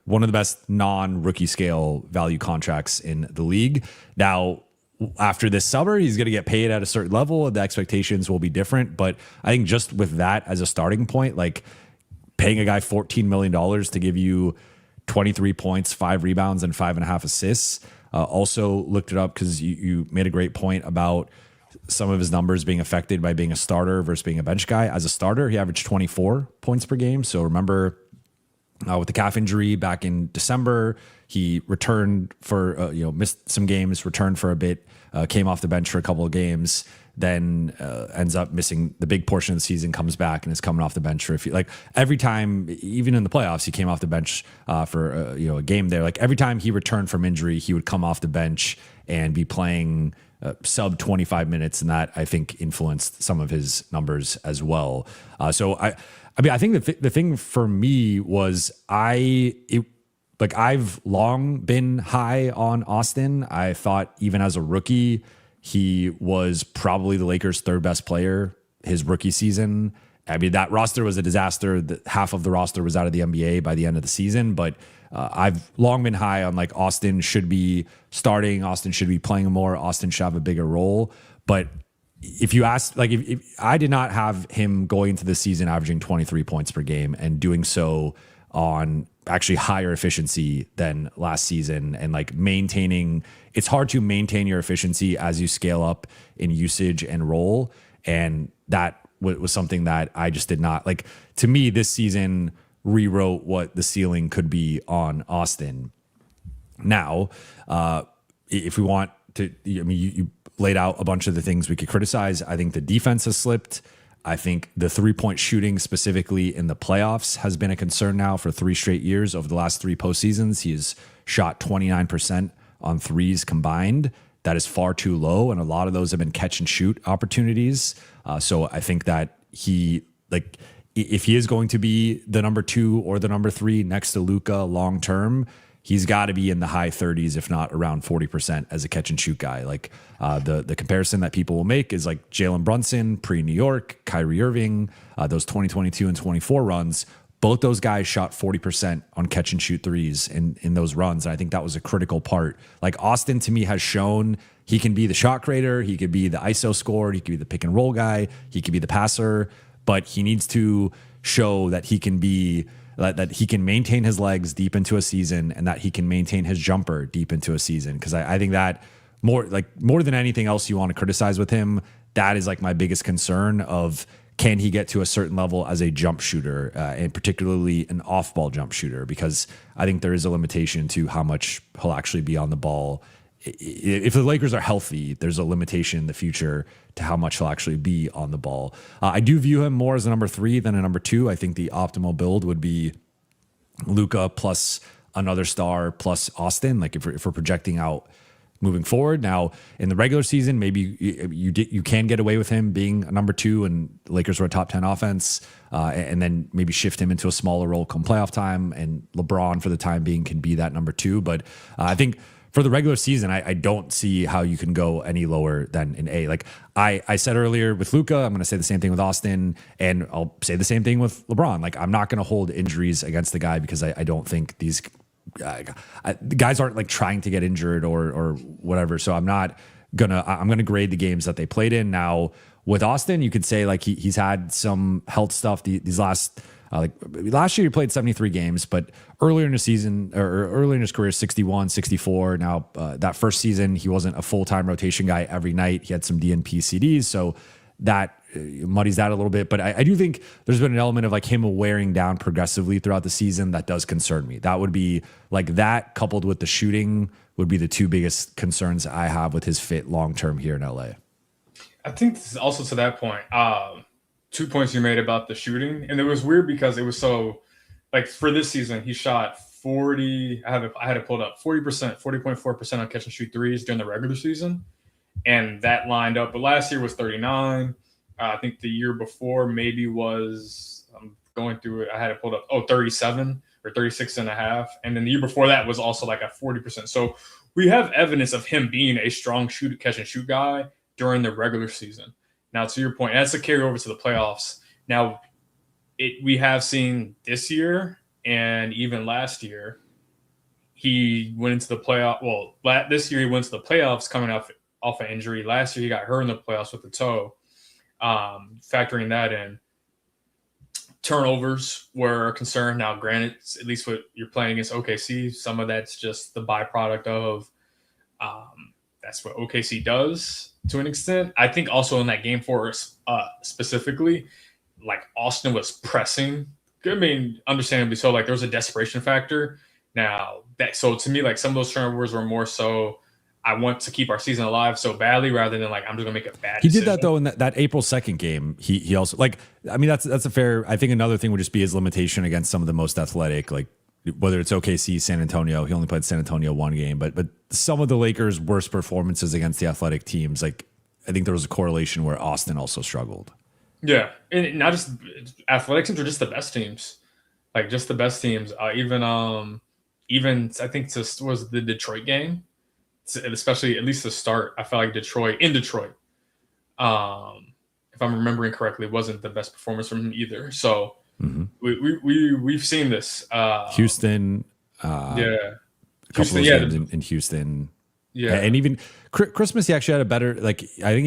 one of the best non-rookie scale value contracts in the league. Now, after this summer, he's going to get paid at a certain level and the expectations will be different. But I think just with that as a starting point, like paying a guy $14 million to give you 23 points, 5 rebounds, and 5.5 assists. Also looked it up because you made a great point about some of his numbers being affected by being a starter versus being a bench guy. As a starter, he averaged 24 points per game. So remember, with the calf injury back in December, he returned for, missed some games, returned for a bit, came off the bench for a couple of games, then ends up missing the big portion of the season, comes back and is coming off the bench for a few. Like every time, even in the playoffs, he came off the bench for a game there. Like every time he returned from injury, he would come off the bench and be playing sub 25 minutes, and that I think influenced some of his numbers as well. So I think the thing for me was I've long been high on Austin. I thought even as a rookie, he was probably the Lakers' third best player his rookie season. I mean, that roster was a disaster. Half of the roster was out of the NBA by the end of the season, but I've long been high on like Austin should be starting. Austin should be playing more. Austin should have a bigger role. But if you ask, like, if I did not have him going into the season averaging 23 points per game and doing so on actually higher efficiency than last season and like maintaining, it's hard to maintain your efficiency as you scale up in usage and role. And that was something that I just did not like. To me, this season rewrote what the ceiling could be on Austin. Now, if we want to, you laid out a bunch of the things we could criticize. I think the defense has slipped. I think the 3-point shooting specifically in the playoffs has been a concern now for 3 straight years. Over the last 3 postseasons, he has shot 29% on threes combined. That is far too low, and a lot of those have been catch and shoot opportunities. So I think that if he is going to be the number 2 or the number 3 next to Luka long term, he's got to be in the high 30s, if not around 40% as a catch and shoot guy. Like the comparison that people will make is like Jalen Brunson, pre-New York, Kyrie Irving, those 2022 and 24 runs. Both those guys shot 40% on catch and shoot threes in those runs. And I think that was a critical part. Like Austin to me has shown he can be the shot creator. He could be the ISO scorer. He could be the pick and roll guy. He could be the passer, but he needs to show that he can be that he can maintain his legs deep into a season and that he can maintain his jumper deep into a season. Cause I think that more than anything else you want to criticize with him, that is like my biggest concern of, can he get to a certain level as a jump shooter, and particularly an off-ball jump shooter? Because I think there is a limitation to how much he'll actually be on the ball. If the Lakers are healthy, there's a limitation in the future to how much he'll actually be on the ball. I do view him more as a number 3 than a number 2. I think the optimal build would be Luka plus another star plus Austin. Like if we're projecting out moving forward. Now, in the regular season, maybe you can get away with him being a number 2 and the Lakers were a top 10 offense, and then maybe shift him into a smaller role come playoff time, and LeBron for the time being can be that number 2. But I think for the regular season, I don't see how you can go any lower than an A. Like I said earlier with Luka, I'm going to say the same thing with Austin, and I'll say the same thing with LeBron. Like I'm not going to hold injuries against the guy because I don't think these guys aren't like trying to get injured or whatever. So I'm gonna grade the games that they played in. Now with Austin, you could say like he's had some health stuff these last last year he played 73 games, but earlier in the season or earlier in his career, 61, 64. Now that first season, he wasn't a full-time rotation guy every night. He had some DNP CDs. So that muddies that a little bit. But I do think there's been an element of like him wearing down progressively throughout the season that does concern me. That would be like that coupled with the shooting would be the 2 biggest concerns I have with his fit long-term here in LA. I think this is also to that point, 2 points you made about the shooting. And it was weird because it was so like for this season, he shot 40. I had it pulled up 40%, 40.4% on catch and shoot threes during the regular season. And that lined up. But last year was 39. I think the year before maybe was, I'm going through it, I had it pulled up, 37 or 36 and a half. And then the year before that was also like at 40%. So we have evidence of him being a strong catch and shoot guy during the regular season. Now, to your point, that's a carryover to the playoffs. Now, we have seen this year and even last year, he went into the playoff. Well, this year he went to the playoffs coming off off an injury. Last year, he got hurt in the playoffs with the toe. Factoring that in, turnovers were a concern. Now, granted, at least what you're playing against OKC, some of that's just the byproduct of that's what OKC does to an extent. I think also in that game for us specifically, like Austin was pressing. I mean, understandably so. Like there was a desperation factor. Now so to me, like some of those turnovers were more so I want to keep our season alive so badly rather than like I'm just gonna make a bad decision. Did that though in that April 2nd game. He also like I mean that's a fair. I think another thing would just be his limitation against some of the most athletic, like whether it's OKC, San Antonio. He only played San Antonio one game, but some of the Lakers' worst performances against the athletic teams, like I think there was a correlation where Austin also struggled. Yeah, and not just athletic teams are just the best teams, like just the best teams. Even I think this was the Detroit game. Especially at least the start, I felt like Detroit, if I'm remembering correctly, wasn't the best performance from him either. So we've seen this. Houston, a couple of games in Houston. Yeah, and even Christmas, he actually had a better. Like I think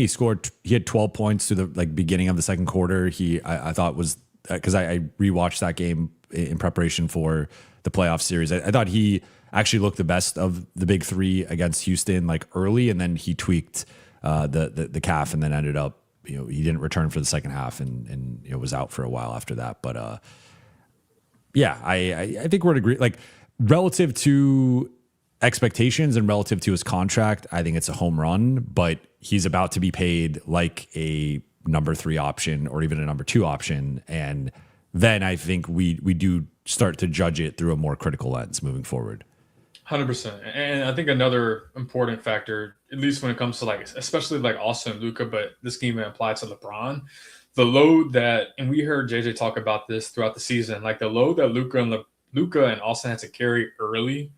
he had 12 points to the beginning of the second quarter. I thought was because I rewatched that game in preparation for the playoff series. I thought he actually looked the best of the big three against Houston, like early, and then he tweaked the calf, and then ended up, he didn't return for the second half, and was out for a while after that. But yeah, I think we're to agree. Like relative to expectations and relative to his contract, I think it's a home run. But he's about to be paid like a number 3 option or even a number 2 option, and then I think we do start to judge it through a more critical lens moving forward. 100%. And I think another important factor, at least when it comes to like, especially like Austin and Luka, but this game applies to LeBron, the load that, and we heard JJ talk about this throughout the season, like the load that Luka and Austin had to carry early,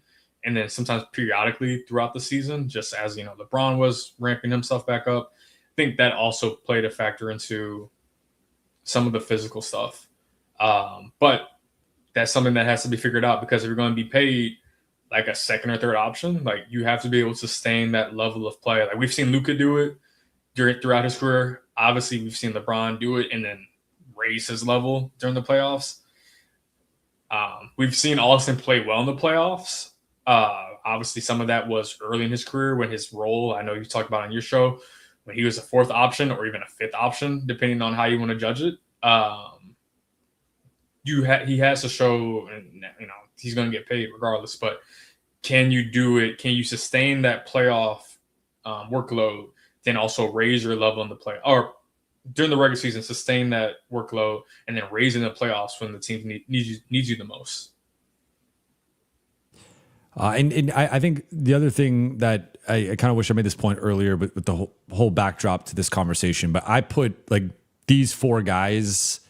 and then sometimes periodically throughout the season, just as, LeBron was ramping himself back up. I think that also played a factor into some of the physical stuff. But that's something that has to be figured out, because if you're going to be paid like a second or third option, like you have to be able to sustain that level of play. Like we've seen Luka do it throughout his career. Obviously, we've seen LeBron do it and then raise his level during the playoffs. We've seen Austin play well in the playoffs. Obviously, some of that was early in his career when his role, I know you talked about on your show, when he was a 4th option or even a 5th option, depending on how you want to judge it. He has to show, and he's going to get paid regardless. But can you do it? Can you sustain that playoff workload? Then also raise your level in the play, or during the regular season, sustain that workload, and then raise in the playoffs when the team needs you the most. And I think the other thing that I kind of wish I made this point earlier, but with the whole backdrop to this conversation, but I put like these 4 guys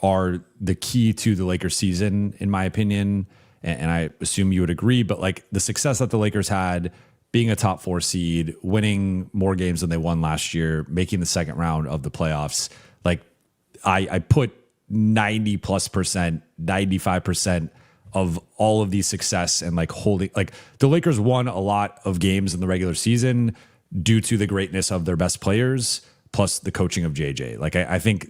are the key to the Lakers season, in my opinion. And I assume you would agree, but like the success that the Lakers had, being a top 4 seed, winning more games than they won last year, making the second round of the playoffs, like I put 90+%, 95% of all of these success and like holding, like the Lakers won a lot of games in the regular season due to the greatness of their best players, plus the coaching of JJ. Like I think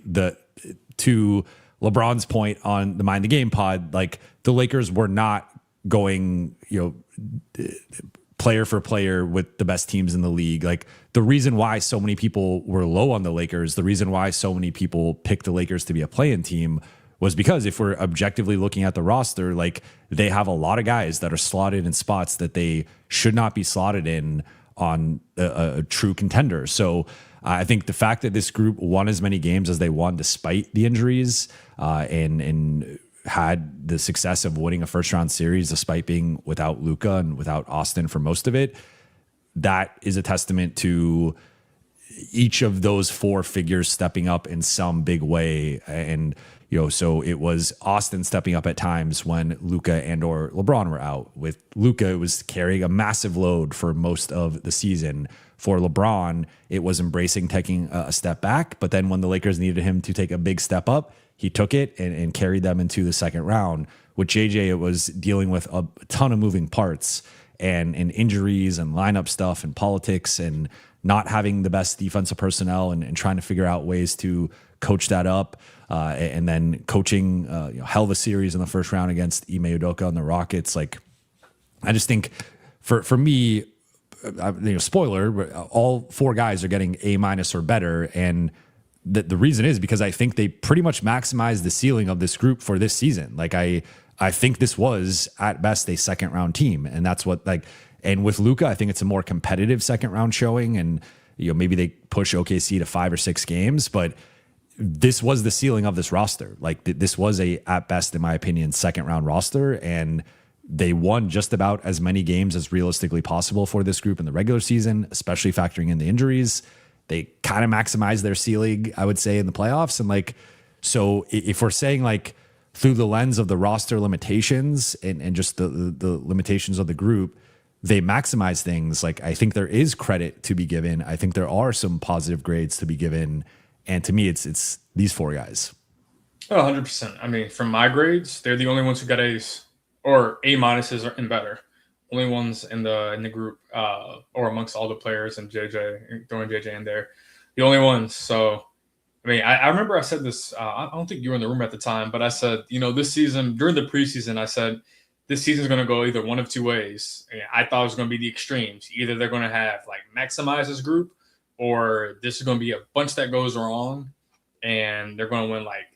to LeBron's point on the Mind the Game pod, like the Lakers were not going, player for player with the best teams in the league. Like the reason why so many people were low on the Lakers, the reason why so many people picked the Lakers to be a play-in team was because if we're objectively looking at the roster, like they have a lot of guys that are slotted in spots that they should not be slotted in on a true contender. So I think the fact that this group won as many games as they won despite the injuries and had the success of winning a first-round series despite being without Luka and without Austin for most of it, that is a testament to each of those 4 figures stepping up in some big way. And so it was Austin stepping up at times when Luka and or LeBron were out. With Luka, it was carrying a massive load for most of the season. For LeBron, it was embracing taking a step back. But then when the Lakers needed him to take a big step up, he took it and carried them into the second round. With JJ, it was dealing with a ton of moving parts. and injuries and lineup stuff and politics and not having the best defensive personnel and trying to figure out ways to coach that up. And then coaching hell of a series in the first round against Ime Udoka and the Rockets. Like, I just think for me, spoiler, but all 4 guys are getting A- or better. And the reason is because I think they pretty much maximized the ceiling of this group for this season. Like, I think this was at best a second round team. And that's what, like, and with Luka, I think it's a more competitive second round showing. And, maybe they push OKC to 5 or 6 games, but this was the ceiling of this roster. Like, this was at best, in my opinion, second round roster. And they won just about as many games as realistically possible for this group in the regular season, especially factoring in the injuries. They kind of maximized their ceiling, I would say, in the playoffs. And like, so if we're saying like through the lens of the roster limitations and just the limitations of the group, they maximize things. Like, I think there is credit to be given. I think there are some positive grades to be given. And to me, it's these 4 guys. 100%. I mean, from my grades, they're the only ones who got A's or A- and better. Only ones in the group, or amongst all the players and JJ, throwing JJ in there. The only ones. So, I mean, I remember I said this, I don't think you were in the room at the time, but I said, this season, during the preseason, I said, this season's going to go either one of 2 ways. And I thought it was going to be the extremes. Either they're going to have, like, maximize this group, or this is going to be a bunch that goes wrong, and they're going to win, like,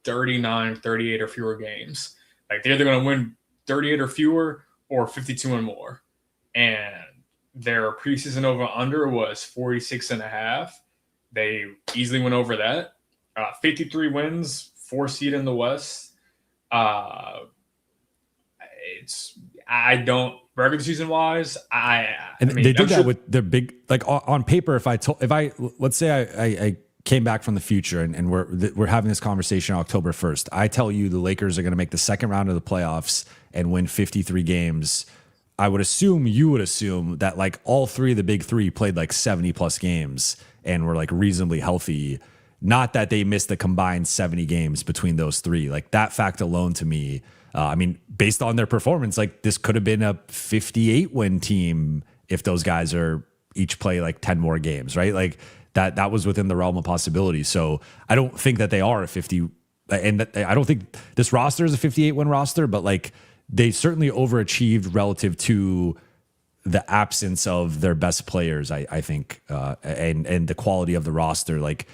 39, 38 or fewer games. Like, they're either going to win 38 or fewer or 52 and more. And their preseason over-under was 46.5. They easily went over that. 53 wins, 4 seed in the West. Regular season wise, they did that with their big, like on paper. Let's say I came back from the future and we're having this conversation on October 1st. I tell you the Lakers are going to make the second round of the playoffs and win 53 games. I would assume you would assume that like all 3 of the big 3 played like 70 plus games and were like reasonably healthy. Not that they missed the combined 70 games between those 3. Like, that fact alone to me, I mean, based on their performance, like, this could have been a 58 win team if those guys are each play like 10 more games, right? Like, that was within the realm of possibility. So I don't think that they are a 50, and I don't think this roster is a 58 win roster, but like, they certainly overachieved relative to the absence of their best players, I think, and the quality of the roster. Like,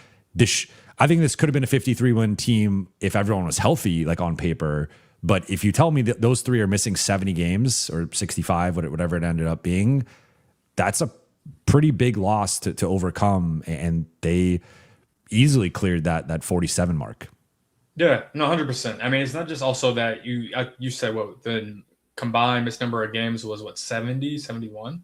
I think this could have been a 53 win team if everyone was healthy, like on paper. But if you tell me that those 3 are missing 70 games or 65, whatever it ended up being, that's a pretty big loss to overcome. And they easily cleared that 47 mark. Yeah, no, 100%. I mean, it's not just also that you said what the combined missed number of games was, 70, 71?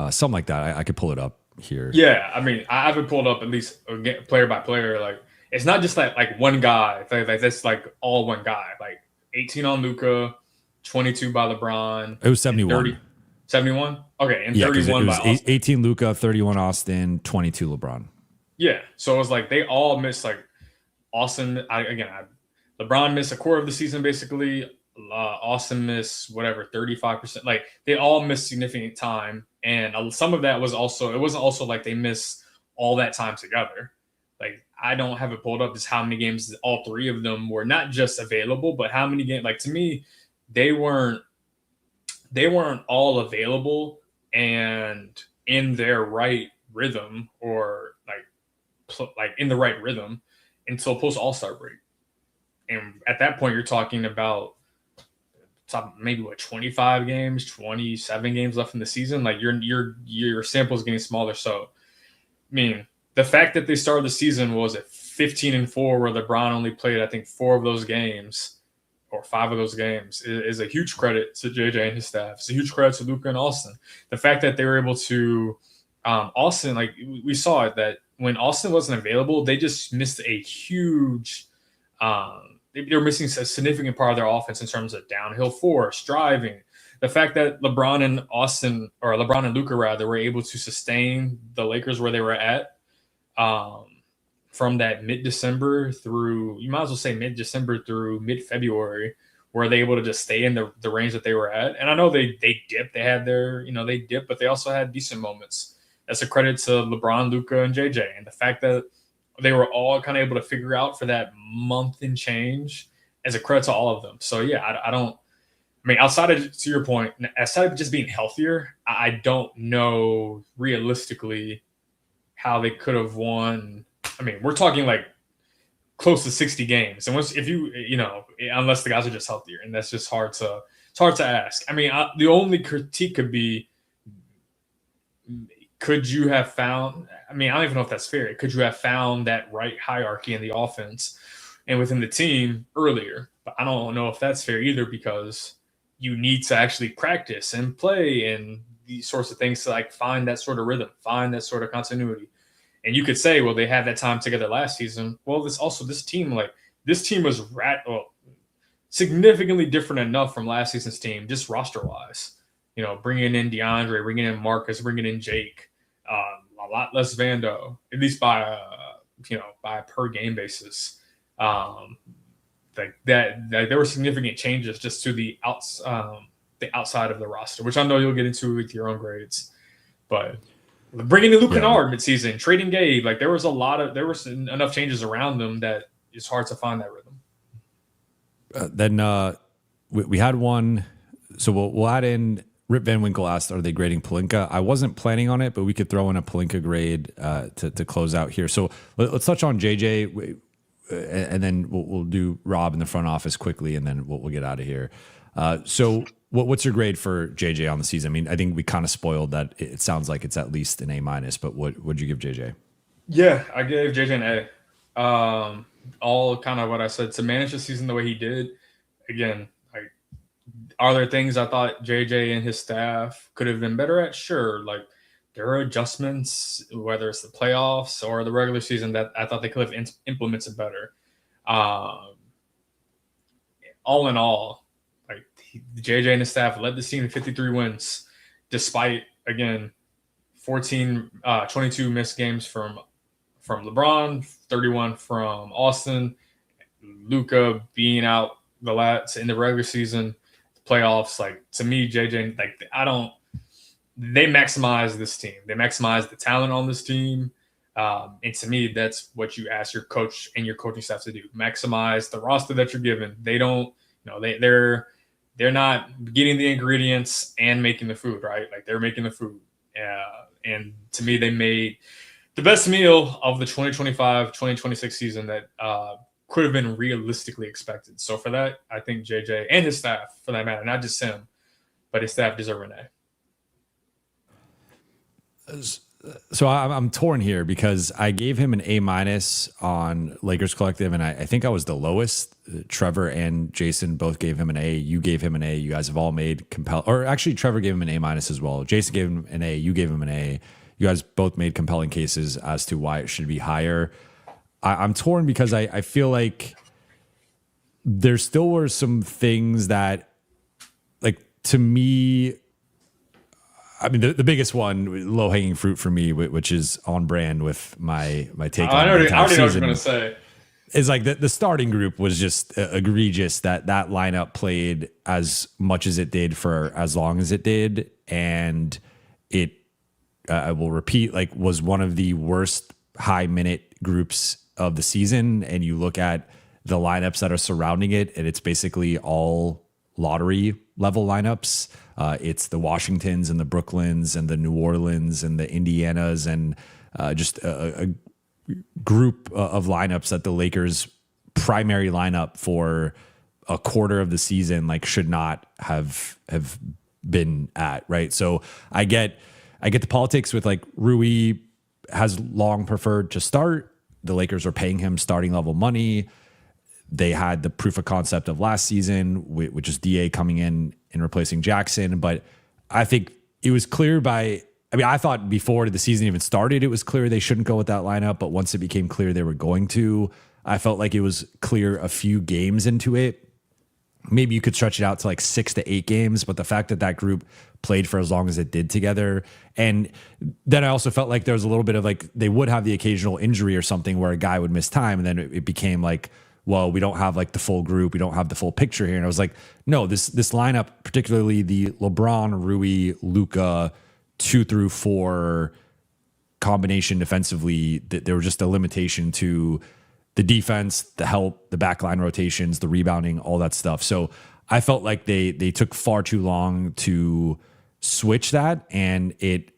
Something like that. I could pull it up here. Yeah, I mean, I haven't pulled up at least player by player. Like, it's not just like one guy. Like that's like all one guy. Like 18 on Luka, 22 by LeBron. It was 71. 71? Okay, and yeah, 31 it was by Austin. 18 Luka, 31 Austin, 22 LeBron. Yeah, so it was like they all missed, like Austin. LeBron missed a quarter of the season basically. Austin missed 35%. Like, they all missed significant time, and some of that was also, it wasn't also like they missed all that time together. Like, I don't have it pulled up as how many games all 3 of them were not just available, but how many games. Like, to me, they weren't all available and in their right rhythm, or like in the right rhythm until post All-Star break. And at that point, you're talking about maybe 25 games, 27 games left in the season. Like, your sample is getting smaller. So, I mean, the fact that they started the season was at 15-4, where LeBron only played, I think, 4 of those games or 5 of those games, is a huge credit to JJ and his staff. It's a huge credit to Luka and Austin. The fact that they were able to, Austin, like we saw it, that when Austin wasn't available, they just missed a huge, they were missing a significant part of their offense in terms of downhill force, driving. The fact that LeBron and Luka rather were able to sustain the Lakers where they were at, from that mid-December through, you might as well say mid-December through mid-February, Were they able to just stay in the range that they were at? And I know they dipped. They had their, they dipped, but they also had decent moments. That's a credit to LeBron, Luka, and JJ. And the fact that they were all kind of able to figure out for that month and change as a credit to all of them. So, yeah, I mean, outside of, to your point, outside of just being healthier, I don't know realistically how they could have won. I mean, we're talking like close to 60 games. And if unless the guys are just healthier, and that's just hard to ask. I mean, the only critique could be, could you have found, I mean, I don't even know if that's fair. Could you have found that right hierarchy in the offense and within the team earlier? But I don't know if that's fair either, because you need to actually practice and play and these sorts of things to like find that sort of rhythm, find that sort of continuity. And you could say, well, they had that time together last season. Well, this team was significantly different enough from last season's team, just roster wise. Bringing in DeAndre, bringing in Marcus, bringing in Jake, a lot less Vando, at least by a per game basis. Like that there were significant changes just to the outside of the roster, which I know you'll get into with your own grades. But bringing in Luke Kennard midseason, trading Gabe, like there was enough changes around them that it's hard to find that rhythm. Then we had one, so we'll add in. Rip Van Winkle asked, "Are they grading Pelinka?" I wasn't planning on it, but we could throw in a Pelinka grade to close out here. So let's touch on JJ. And then we'll do Rob in the front office quickly, and then we'll get out of here. So what's your grade for JJ on the season? I mean, I think we kind of spoiled that. It sounds like it's at least an A-, but what'd you give JJ? Yeah, I gave JJ an A. All kind of what I said, to manage the season the way he did. Again, are there things I thought JJ and his staff could have been better at? Sure. Like, there are adjustments, whether it's the playoffs or the regular season, that I thought they could have implemented better. All in all, like, JJ and his staff led the team to 53 wins, despite, again, 22 missed games from LeBron, 31 from Austin, Luka being out the last in the regular season, playoffs. Like, to me, JJ, like, they maximize this team. They maximize the talent on this team. And to me, that's what you ask your coach and your coaching staff to do. Maximize the roster that you're given. They don't, they're not getting the ingredients and making the food, right? Like, they're making the food. And to me, they made the best meal of the 2025-2026 season that could have been realistically expected. So for that, I think JJ and his staff, for that matter, not just him, but his staff, deserve an A. So I'm torn here because I gave him an A- on Lakers Collective, and I think I was the lowest. Trevor and Jason both gave him an A. You gave him an A. You guys have all made or actually Trevor gave him an A- as well. Jason gave him an A. You gave him an A. You guys both made compelling cases as to why it should be higher. I'm torn because I feel like there still were some things that, like, to me, I mean, the biggest one, low-hanging fruit for me, which is on brand with my take on I already know what you're going to say. Is like the starting group was just egregious, that lineup played as much as it did for as long as it did. And it, I will repeat, like, was one of the worst high-minute groups of the season. And you look at the lineups that are surrounding it, and it's basically all lottery level lineups. It's the Washingtons and the Brooklyns and the New Orleans and the Indianas, and just a group of lineups that the Lakers' primary lineup for a quarter of the season should not have been at, right? So I get the politics with, like, Rui has long preferred to start. The Lakers are paying him starting level money. They had the proof of concept of last season, which is DA coming in and replacing Jackson. But I think it was clear I thought before the season even started, it was clear they shouldn't go with that lineup. But once it became clear they were going to, I felt like it was clear a few games into it. Maybe you could stretch it out to like 6 to 8 games, but the fact that group played for as long as it did together. And then I also felt like there was a little bit of, like, they would have the occasional injury or something where a guy would miss time. And then it became like, well, we don't have like the full group, we don't have the full picture here. And I was like, no, this lineup, particularly the LeBron, Rui, Luka 2 through 4 combination defensively, that there was just a limitation to the defense, the help, the backline rotations, the rebounding, all that stuff. So I felt like they took far too long to switch that, and it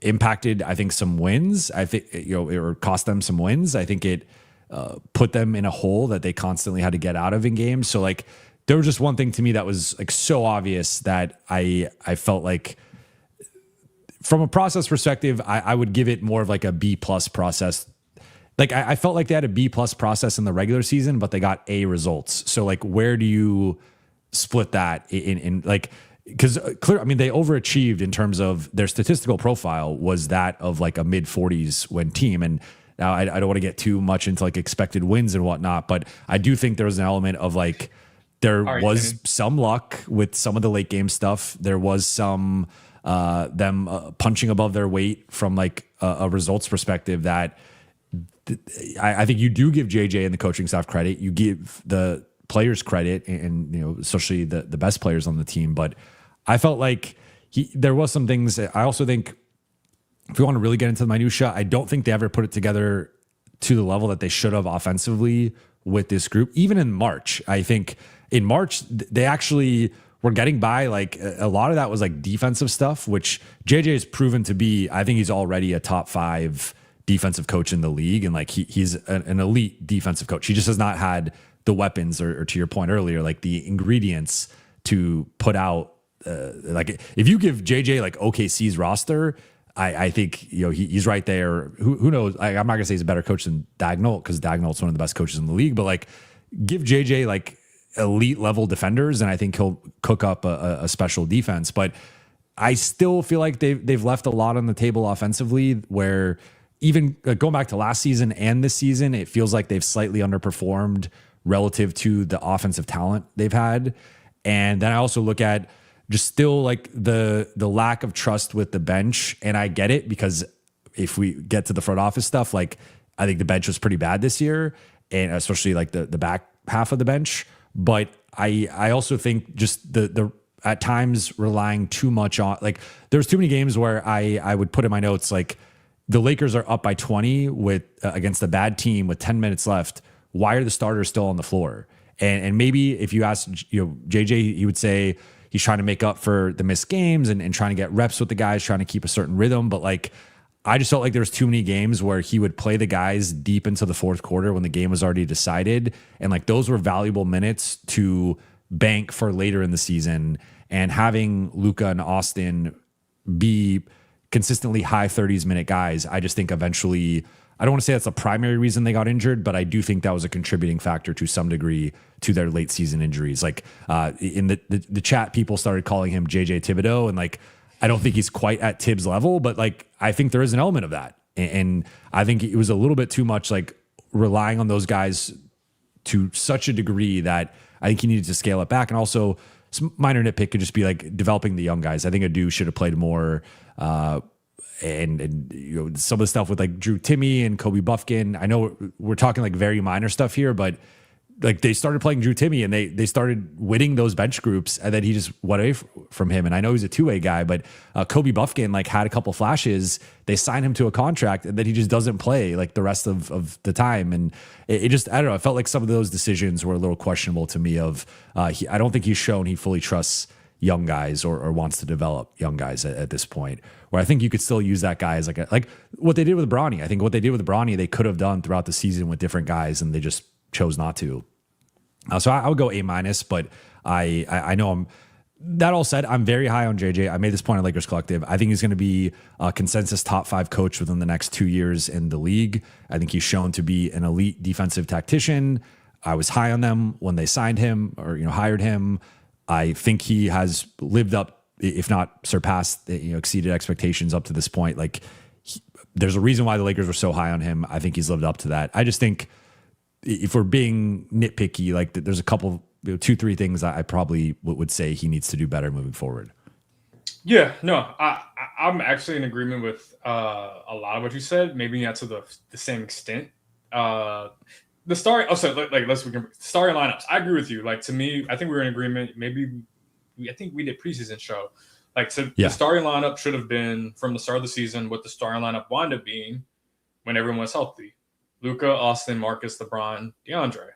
impacted, I think, some wins. I think, it cost them some wins. I think it put them in a hole that they constantly had to get out of in games. So like there was just one thing to me that was like so obvious that I felt like from a process perspective, I would give it more of like a B plus process. Like I felt like they had a B plus process in the regular season, but they got A results. So like, where do you split that in like, because clear, I mean, they overachieved in terms of their statistical profile was that of like a mid 40s win team. And now I don't want to get too much into like expected wins and whatnot, but I do think there was an element of like, there was some luck with some of the late game stuff. There was some them punching above their weight from like a results perspective that I think you do give JJ and the coaching staff credit. You give the players credit, and especially the best players on the team. But I felt like there was some things. I also think if we want to really get into the minutia, I don't think they ever put it together to the level that they should have offensively with this group. Even in March, I think in March they actually were getting by. Like a lot of that was like defensive stuff, which JJ has proven to be. I think he's already a top 5 defensive coach in the league, and like he's an elite defensive coach. He just has not had the weapons, or to your point earlier, like the ingredients to put out. Like if you give JJ like OKC's roster, I think he's right there. Who knows? I'm not gonna say he's a better coach than Dagnall, because Dagnall's one of the best coaches in the league. But like give JJ like elite level defenders, and I think he'll cook up a special defense. But I still feel like they've left a lot on the table offensively, where even going back to last season and this season, it feels like they've slightly underperformed relative to the offensive talent they've had. And then I also look at just still like the lack of trust with the bench. And I get it, because if we get to the front office stuff, like I think the bench was pretty bad this year, and especially like the back half of the bench. But I also think just the at times relying too much on, like there's too many games where I would put in my notes like, the Lakers are up by 20 with against a bad team with 10 minutes left. Why are the starters still on the floor? And maybe if you ask JJ, he would say he's trying to make up for the missed games and trying to get reps with the guys, trying to keep a certain rhythm. But like, I just felt like there was too many games where he would play the guys deep into the fourth quarter when the game was already decided. And like those were valuable minutes to bank for later in the season. And having Luka and Austin be consistently high 30s minute guys, I just think eventually, I don't want to say that's the primary reason they got injured, but I do think that was a contributing factor to some degree to their late season injuries. Like in the chat, people started calling him JJ Thibodeau, and like I don't think he's quite at Tibbs level, but like I think there is an element of that, and I think it was a little bit too much like relying on those guys to such a degree that I think he needed to scale it back. And also, some minor nitpick could just be like developing the young guys. I think Adu should have played more. And some of the stuff with like Drew Timmy and Khobi Buffkin. I know we're talking like very minor stuff here, but like they started playing Drew Timmy and they started winning those bench groups, and then he just went away from him. And I know he's a two-way guy, but Khobi Buffkin like had a couple flashes. They signed him to a contract, and then he just doesn't play like the rest of the time. And it just, I don't know. I felt like some of those decisions were a little questionable to me. I don't think he's shown he fully trusts young guys or wants to develop young guys at this point, where I think you could still use that guy as like what they did with Bronny. I think what they did with Bronny, they could have done throughout the season with different guys, and they just chose not to. So I would go A-, but I know that all said, I'm very high on JJ. I made this point on Lakers Collective. I think he's going to be a consensus top 5 coach within the next 2 years in the league. I think he's shown to be an elite defensive tactician. I was high on them when they signed him or hired him. I think he has lived up, if not surpassed, exceeded expectations up to this point. Like there's a reason why the Lakers were so high on him. I think he's lived up to that. I just think if we're being nitpicky, like there's a couple, 2-3 things I probably would say he needs to do better moving forward. Yeah, no, I'm actually in agreement with a lot of what you said. Maybe not to the same extent. the start. Also, we can starting lineups. I agree with you. Like to me, I think we were in agreement. Maybe I think we did preseason show. Like the starting lineup should have been from the start of the season what the starting lineup wound up being when everyone was healthy. Luka, Austin, Marcus, LeBron, DeAndre.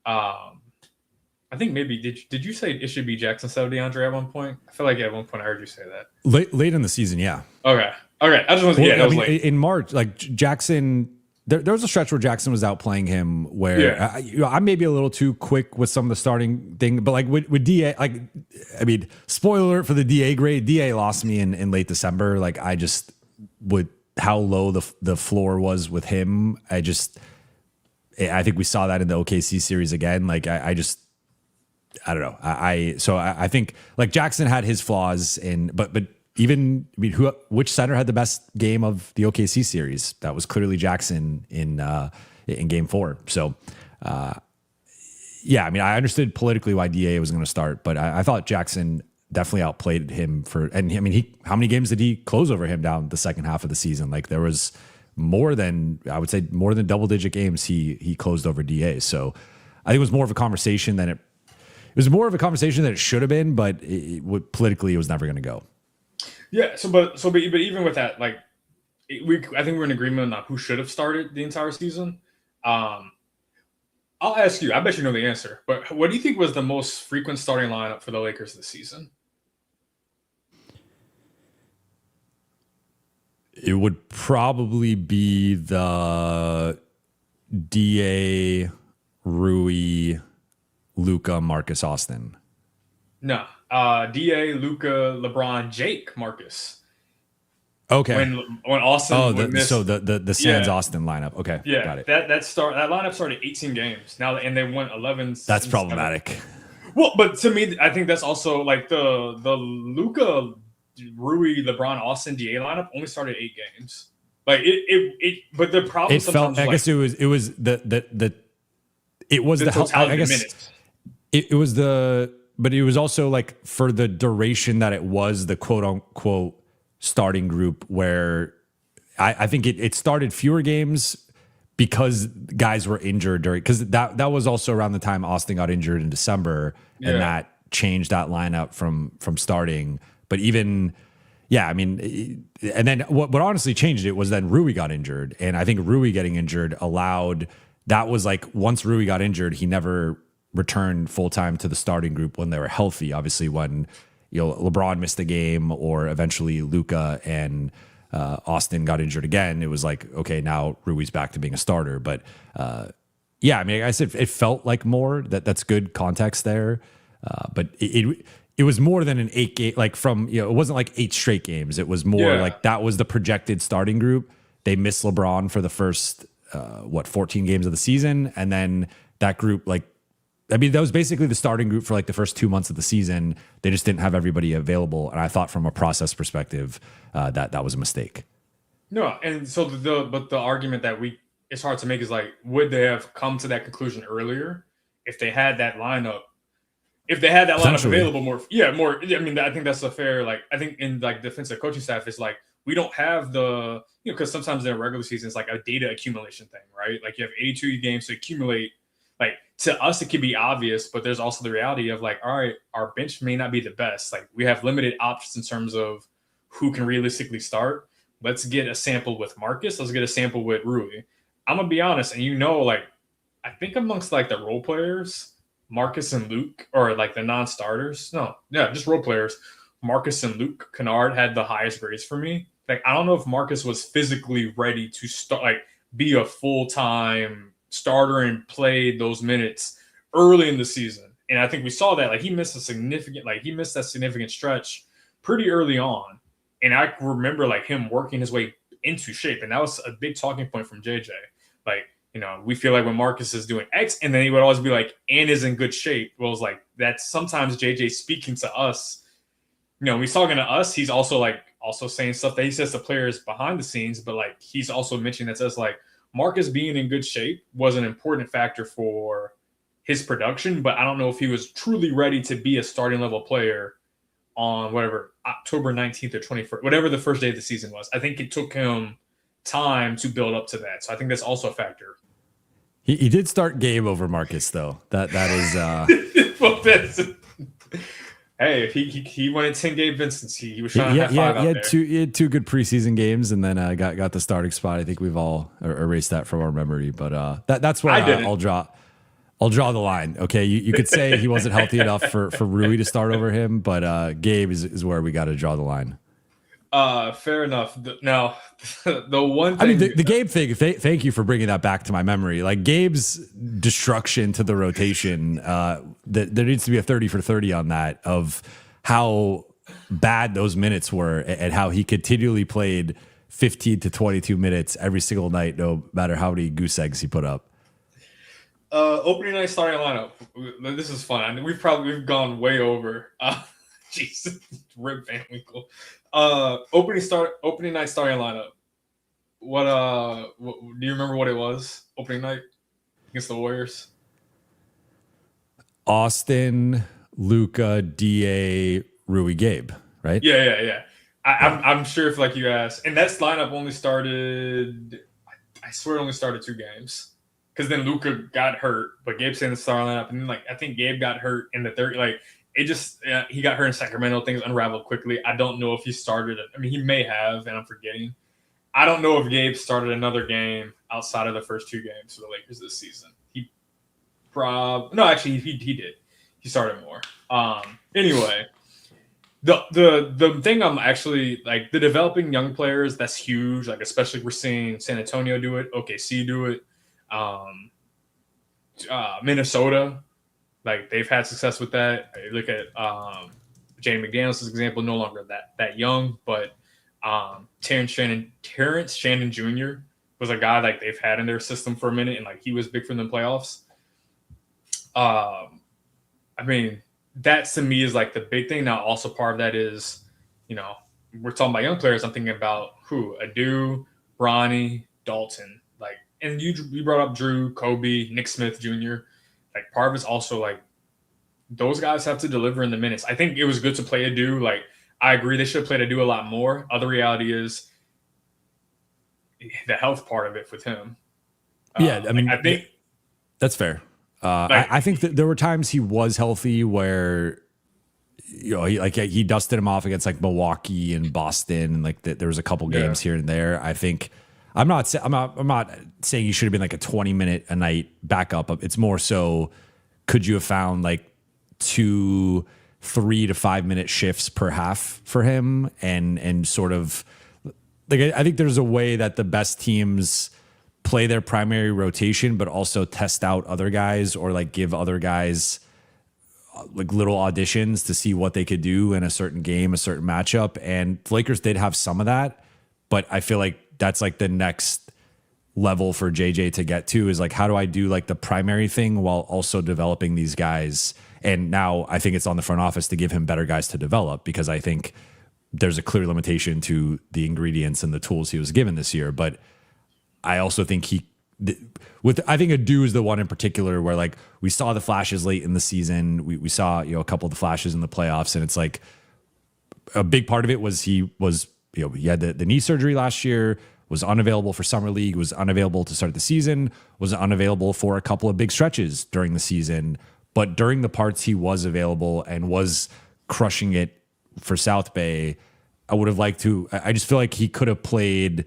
I think maybe did you say it should be Jackson instead of DeAndre at one point? I feel like at one point I heard you say that. Late in the season, yeah. Okay. I just want to late. In March, like Jackson. There was a stretch where Jackson was outplaying him where I may be a little too quick with some of the starting thing, but like with DA, like, I mean, spoiler alert for the DA grade, DA lost me in late December. Like I just how low the floor was with him. I think we saw that in the OKC series again. Like I don't know. I think like Jackson had his flaws but even, I mean, which center had the best game of the OKC series? That was clearly Jackson in Game 4. So, I mean, I understood politically why DA was going to start, but I thought Jackson definitely outplayed him how many games did he close over him down the second half of the season? Like there was more than double-digit games he closed over DA. So I think it was more of a conversation than it should have been, but politically it was never going to go. Yeah. But even with that, like I think we're in agreement on who should have started the entire season. I'll ask you. I bet you know the answer. But what do you think was the most frequent starting lineup for the Lakers this season? It would probably be the DA, Rui, Luka, Marcus, Austin. No. DA, Luka, LeBron, Jake, Marcus. Okay. When Austin the Sands Austin lineup. Okay. Yeah. Got it. That lineup started 18 games now, and they won 11. That's problematic. Well, but to me, I think that's also like the Luka, Rui, LeBron, Austin, DA lineup only started 8 games. Like but the problem it felt. I guess it was the help. I guess minutes. It was the. But it was also like for the duration that it was the quote unquote starting group where I think it started fewer games because guys were injured because that was also around the time Austin got injured in December and that changed that lineup from starting. But even, I mean, and then what honestly changed it was then Rui got injured. And I think Rui getting injured that was like once Rui got injured, he never returned full-time to the starting group when they were healthy. Obviously when LeBron missed a game or eventually Luka and Austin got injured again, it was like, okay, now Rui's back to being a starter. But I mean, I said it felt like more that's good context there. But it was more than an 8 game, like from, it wasn't like 8 straight games. It was more like that was the projected starting group. They missed LeBron for the first 14 games of the season. And then that group, like, I mean, that was basically the starting group for like the first 2 months of the season. They just didn't have everybody available. And I thought from a process perspective, that was a mistake. No. And so the argument that it's hard to make is like, would they have come to that conclusion earlier if they had that lineup? If they had that lineup available more. I mean, I think that's a fair, like, I think in like defensive coaching staff, it's like, we don't have the, because sometimes in a regular season, it's like a data accumulation thing, right? Like you have 82 games to accumulate. Like to us, it could be obvious, but there's also the reality of like, all right, our bench may not be the best. Like we have limited options in terms of who can realistically start. Let's get a sample with Marcus. Let's get a sample with Rui. I'm gonna be honest, and like, I think amongst like the role players, Marcus and Luke, or like the non-starters, just role players, Marcus and Luke Kennard had the highest grades for me. Like I don't know if Marcus was physically ready to start, like be a full-time starter and play those minutes early in the season. And I think we saw that, like he missed that significant stretch pretty early on. And I remember like him working his way into shape. And that was a big talking point from JJ. Like, we feel like when Marcus is doing X, and then he would always be like, and is in good shape. Well, it's like that's sometimes JJ speaking to us. He's talking to us. He's also saying stuff that he says to players behind the scenes, but like he's also mentioning that says like, Marcus being in good shape was an important factor for his production, but I don't know if he was truly ready to be a starting level player on whatever October 19th or 21st, whatever the first day of the season was. I think it took him time to build up to that. So I think that's also a factor. He did start Gabe over Marcus though. That is Well, hey, if he wanted 10 Gabe Vincents, he was trying to have five out there. He had two good preseason games, and then got the starting spot. I think we've all erased that from our memory, but that's where I'll draw the line. Okay, you could say he wasn't healthy enough for Rui to start over him, but Gabe is where we got to draw the line. Fair enough. Now, the one thing, I mean, the Gabe thing. Thank you for bringing that back to my memory. Like Gabe's destruction to the rotation. There needs to be a 30 for 30 on that of how bad those minutes were and how he continually played 15 to 22 minutes every single night, no matter how many goose eggs he put up. Opening night starting lineup. This is fun. I mean, we've gone way over. Jesus, Rip Van Winkle. Opening night starting lineup. What do you remember what it was? Opening night against the Warriors. Austin, Luka, Da, Rui, Gabe, right? Yeah. I'm sure if like you asked, and that lineup only started. I swear it only started 2 games because then Luka got hurt, but Gabe stayed in the starting lineup, and then like I think Gabe got hurt in the third. Like it just he got hurt in Sacramento. Things unraveled quickly. I don't know if he started. I mean, he may have, and I'm forgetting. I don't know if Gabe started another game outside of the first 2 games for the Lakers this season. He did. He started more. Anyway, the thing I'm actually like the developing young players, that's huge. Like especially we're seeing San Antonio do it, OKC do it, Minnesota, like they've had success with that. You look at Jaden McDaniels' example, no longer that young, but Terrence Shannon Jr. was a guy like they've had in their system for a minute, and like he was big for them in the playoffs. I mean, that to me is like the big thing. Now, also part of that is, we're talking about young players. I'm thinking about Adu, Bronny, Dalton, like, and you brought up Drew, Khobi, Nick Smith Jr. Like part of it's also like those guys have to deliver in the minutes. I think it was good to play Adu. Like I agree, they should have played Adu a lot more. Other reality is the health part of it with him. Yeah, I mean, I think that's fair. I think that there were times he was healthy where, he dusted him off against like Milwaukee and Boston, and like there was a couple games here and there. I think I'm not saying he should have been like a 20-minute a night backup. It's more so, could you have found like 2 3 to 5 minute shifts per half for him, and sort of like I think there's a way that the best teams play their primary rotation, but also test out other guys or like give other guys like little auditions to see what they could do in a certain game, a certain matchup. And the Lakers did have some of that, but I feel like that's like the next level for JJ to get to is like, how do I do like the primary thing while also developing these guys? And now I think it's on the front office to give him better guys to develop, because I think there's a clear limitation to the ingredients and the tools he was given this year. But I also think I think Adu is the one in particular where like we saw the flashes late in the season. We saw, a couple of the flashes in the playoffs, and it's like a big part of it was he had the knee surgery last year, was unavailable for summer league, was unavailable to start the season, was unavailable for a couple of big stretches during the season. But during the parts he was available and was crushing it for South Bay, I just feel like he could have played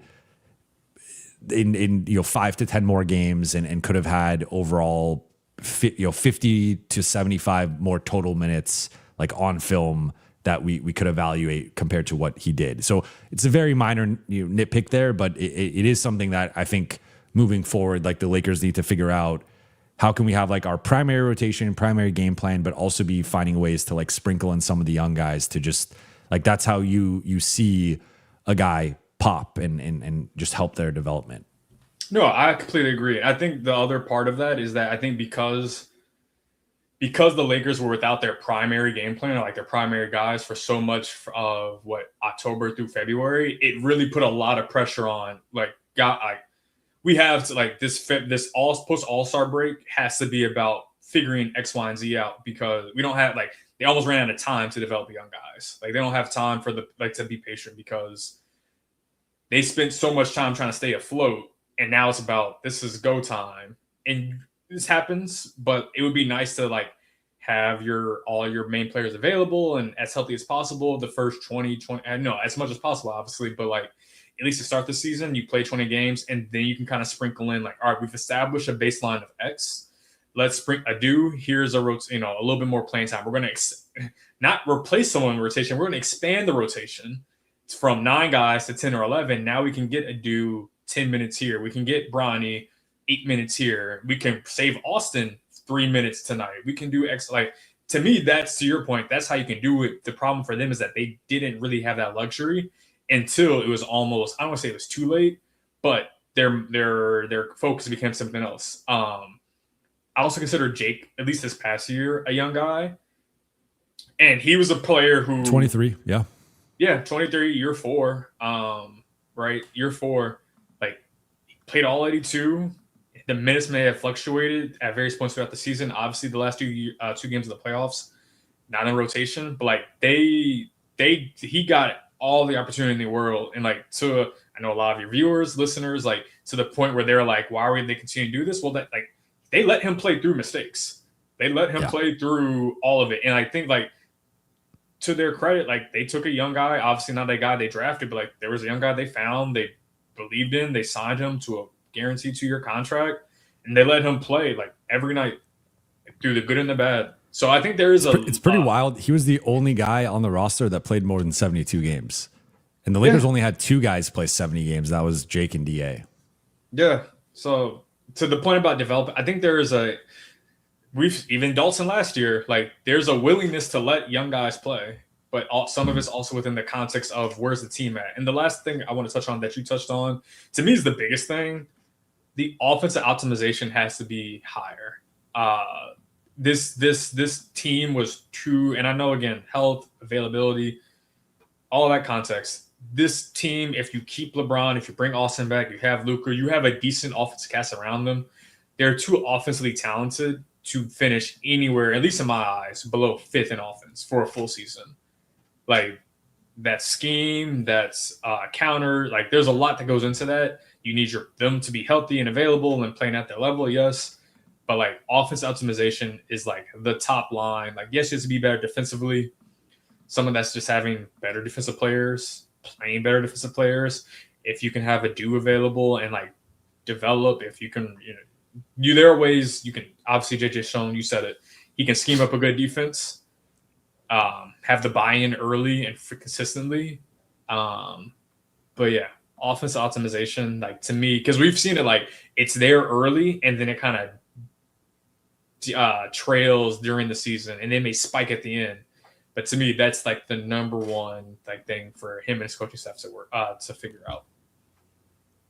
in 5 to 10 more games and could have had overall 50 to 75 more total minutes like on film that we could evaluate compared to what he did. So it's a very minor nitpick there, but it is something that I think moving forward, like the Lakers need to figure out, how can we have like our primary rotation, primary game plan, but also be finding ways to like sprinkle in some of the young guys to just like, that's how you see a guy pop and just help their development. No, I completely agree. I think the other part of that is that I think because the Lakers were without their primary game plan, or like their primary guys for so much of October through February, it really put a lot of pressure on we have to like this post All-Star break has to be about figuring X, Y, and Z out, because we don't have they almost ran out of time to develop young guys. Like they don't have time for to be patient, because they spent so much time trying to stay afloat, and now it's about this is go time. and this happens, but it would be nice to like have all your main players available and as healthy as possible the first 20 I know as much as possible obviously, but like at least to start the season you play 20 games and then you can kind of sprinkle in like, all right, we've established a baseline of X, let's here's a little bit more playing time. We're going to not replace someone in rotation, we're going to expand the rotation from 9 guys to 10 or 11. Now we can get a 10 minutes here, we can get Bronny 8 minutes here, we can save Austin 3 minutes tonight, we can do X. Like, to me, that's, to your point, that's how you can do it. The problem for them is that they didn't really have that luxury until it was almost, I don't want to say it was too late, but their focus became something else. I also consider Jake, at least this past year, a young guy, and he was a player who 23, yeah, 23, year 4, right, year 4, like played all 82. The minutes may have fluctuated at various points throughout the season. Obviously, the last 2 games of the playoffs, not in rotation, but like he got all the opportunity in the world. And like, I know a lot of your viewers, listeners, like to the point where they're like, why would they continue to do this? Well, they let him play through mistakes. They let him play through all of it. And I think like to their credit, like they took a young guy, obviously not a guy they drafted, but like there was a young guy they found, they believed in, they signed him to a guaranteed 2-year contract, and they let him play like every night through the good and the bad. So I think there is it's pretty wild. He was the only guy on the roster that played more than 72 games. And the Lakers only had 2 guys play 70 games. That was Jake and DA. Yeah. So to the point about developing, I think we've even Dalton last year, like there's a willingness to let young guys play, but some of it's also within the context of where's the team at. And the last thing I want to touch on that you touched on, to me, is the biggest thing. The offensive optimization has to be higher. This team was true, and I know again, health, availability, all of that context. This team, if you keep LeBron, if you bring Austin back, you have Luka, you have a decent offensive cast around them. They're too offensively talented to finish anywhere, at least in my eyes, below 5th in offense for a full season. Like that scheme, that's counter. Like there's a lot that goes into that. You need them to be healthy and available and playing at their level, yes. But like offense optimization is like the top line. Like yes, just to be better defensively. Someone that's just having better defensive players, playing better defensive players. If you can have a available and like develop, if you can, there are ways you can. Obviously, JJ shown, you said it. He can scheme up a good defense, have the buy-in early and consistently. But yeah. Offense optimization, like to me, because we've seen it, like it's there early and then it kind of trails during the season and then may spike at the end. But to me, that's like the number one like thing for him and his coaching staff to work to figure out.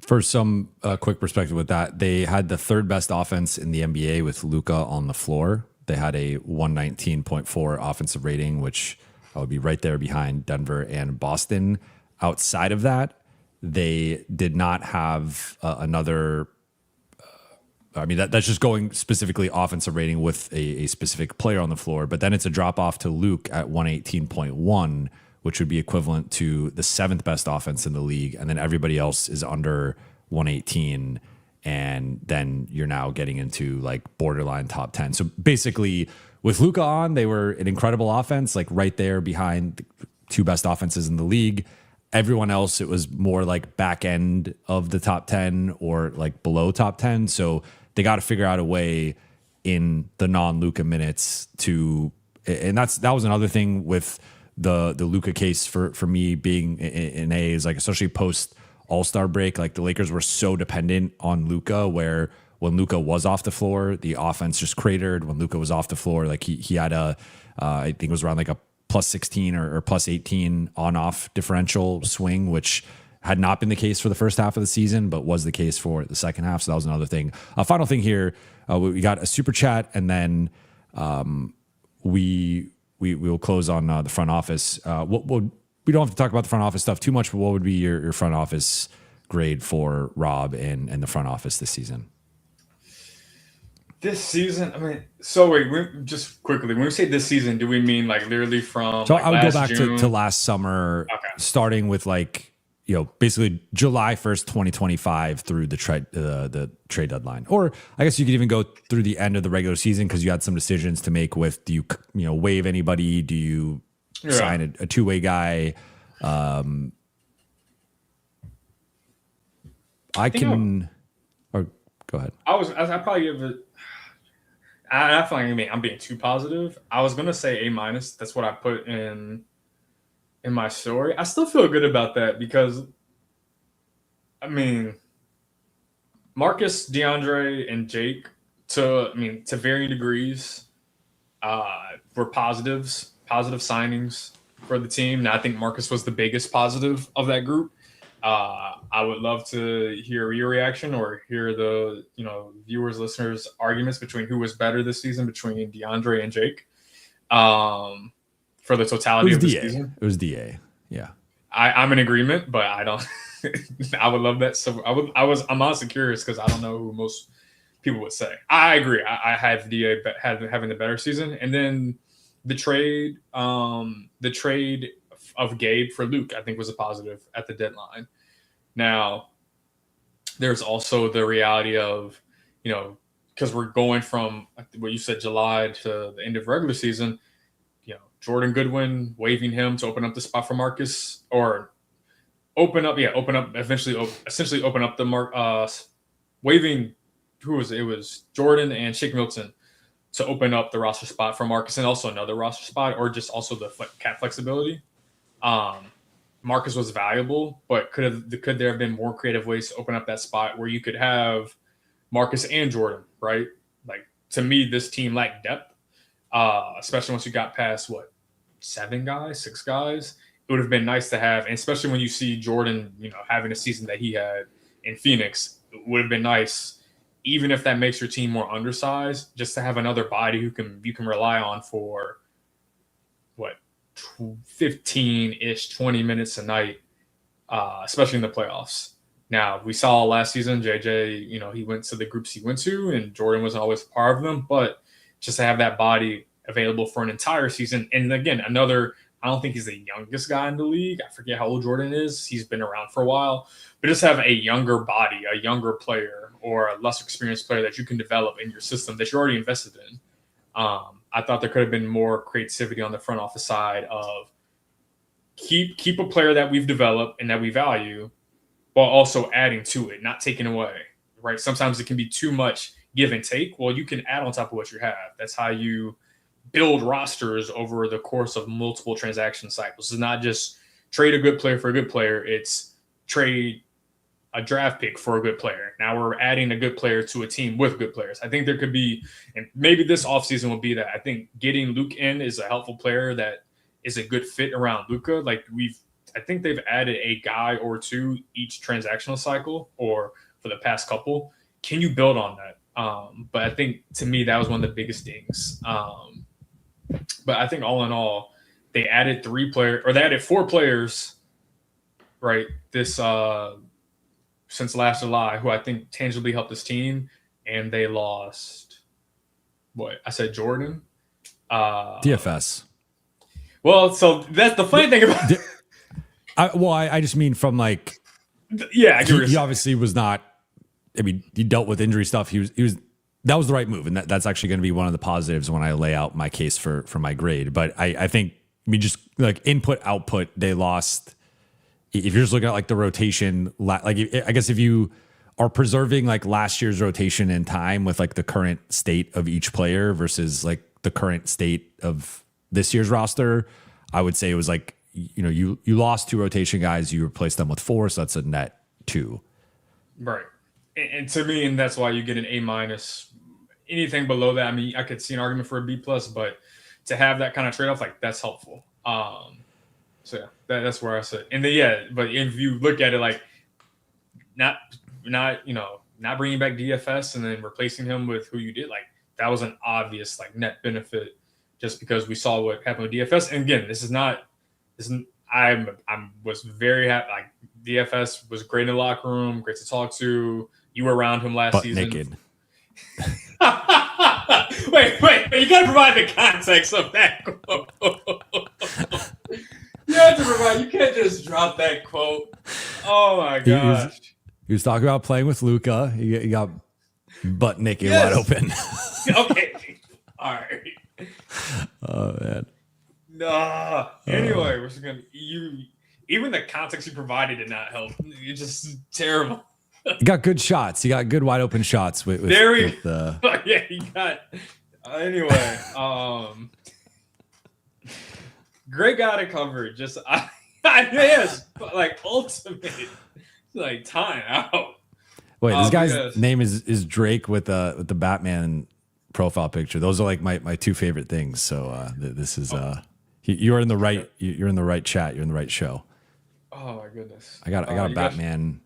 For some quick perspective with that, they had the 3rd best offense in the NBA with Luka on the floor. They had a 119.4 offensive rating, which would be right there behind Denver and Boston. Outside of that, they did not have another. I mean, that's just going specifically offensive rating with a specific player on the floor. But then it's a drop off to Luke at 118.1, which would be equivalent to the 7th best offense in the league. And then everybody else is under 118. And then you're now getting into like borderline top 10. So basically, with Luka on, they were an incredible offense, like right there behind the 2 best offenses in the league. Everyone else, it was more like back end of the top 10 or like below top 10. So they got to figure out a way in the non-Luka minutes to, and that was another thing with the Luka case for me being in A is like, especially post All-Star break, like the Lakers were so dependent on Luka where when Luka was off the floor, the offense just cratered. When Luka was off the floor, like he had I think it was around like a plus 16 or plus 18 on-off differential swing, which had not been the case for the first half of the season, but was the case for the second half. So that was another thing. Final thing here, we got a super chat, and then we will close on the front office. We don't have to talk about the front office stuff too much, but what would be your front office grade for Rob and the front office this season? This season, I mean, so wait, just quickly, when we say this season, do we mean like literally from? So like I would last go back June? to last summer, Okay. starting with like basically July 1st, 2025 through the trade deadline. Or I guess you could even go through the end of the regular season because you had some decisions to make with, do you waive anybody? Do you sign a two-way guy? Or go ahead. I probably give it. I feel like I'm being too positive. I was gonna say A-. That's what I put in my story. I still feel good about that because, Marcus, DeAndre, and Jake, to varying degrees, were positive signings for the team. Now, I think Marcus was the biggest positive of that group. I would love to hear your reaction or hear the viewers, listeners' arguments between who was better this season between DeAndre and Jake. For the totality of the season, it was DA. Yeah, I'm in agreement, but I don't. I would love that. So I'm honestly curious because I don't know who most people would say. I agree. I have DA having the better season, and then the trade of Gabe for Luke, I think, was a positive at the deadline. Now, there's also the reality of, because we're going from what you said, July to the end of regular season, Jordan Goodwin, waiving him to open up the spot for Marcus, or essentially open up the waiving, who was it? It was Jordan and Shake Milton to open up the roster spot for Marcus and also another roster spot, or just also the cap flexibility. Marcus was valuable, but could there have been more creative ways to open up that spot where you could have Marcus and Jordan, right? Like, to me, this team lacked depth, especially once you got past, 6 guys. It would have been nice to have, and especially when you see Jordan, having a season that he had in Phoenix, it would have been nice, even if that makes your team more undersized, just to have another body you can rely on for 15-ish, 20 minutes a night, especially in the playoffs. Now, we saw last season, JJ, he went to the groups he went to, and Jordan wasn't always part of them, but just to have that body available for an entire season. And again, I don't think he's the youngest guy in the league. I forget how old Jordan is. He's been around for a while. But just have a younger body, a younger player, or a less experienced player that you can develop in your system that you're already invested in. I thought there could have been more creativity on the front office side of keep a player that we've developed and that we value, while also adding to it, not taking away, right? Sometimes it can be too much give and take. Well, you can add on top of what you have. That's how you build rosters over the course of multiple transaction cycles. It's not just trade a good player for a good player. It's trade a draft pick for a good player. Now we're adding a good player to a team with good players. I think there could be, and maybe this offseason will be that. I think getting Luke in is a helpful player that is a good fit around Luka. I think they've added a guy or two each transactional cycle, or for the past couple. Can you build on that? But I think, to me, that was one of the biggest things. But I think all in all, they added 4 players, right? This since last July, who I think tangibly helped this team, and they lost. I said Jordan, DFS. Well, so that's the funny thing about. I just mean from yeah, he obviously was not. He dealt with injury stuff. He was. That was the right move, and that's actually going to be one of the positives when I lay out my case for my grade. But I think just input output, they lost. If you're just looking at the rotation, I guess if you are preserving last year's rotation in time with the current state of each player versus the current state of this year's roster, I would say it was you lost 2 rotation guys, you replaced them with 4, so that's a net 2. Right. And to me, and that's why you get an A-. Anything below that, I could see an argument for a B+, but to have that kind of trade-off, that's helpful. So yeah, that's where I sit. And then but if you look at it not bringing back DFS and then replacing him with who you did, that was an obvious net benefit, just because we saw what happened with DFS. And again, I was very happy. DFS was great in the locker room, great to talk to. You were around him last season. Naked. wait, you gotta provide the context of that quote. You have to provide. You can't just drop that quote Oh my gosh. He was talking about playing with Luka. He got butt naked Yes. wide open. Okay. All right. Oh man. Nah. Anyway, we're just gonna even the context you provided did not help. You're just terrible. He got good shots. He got good wide open shots with yeah, he got anyway. Great guy to cover. Just yes, like ultimate like time out. Wait, this guy's name is Drake with the Batman profile picture. Those are like my two favorite things. So this is you're in the right you're in the right chat. You're in the right show. Oh my goodness. I got a Batman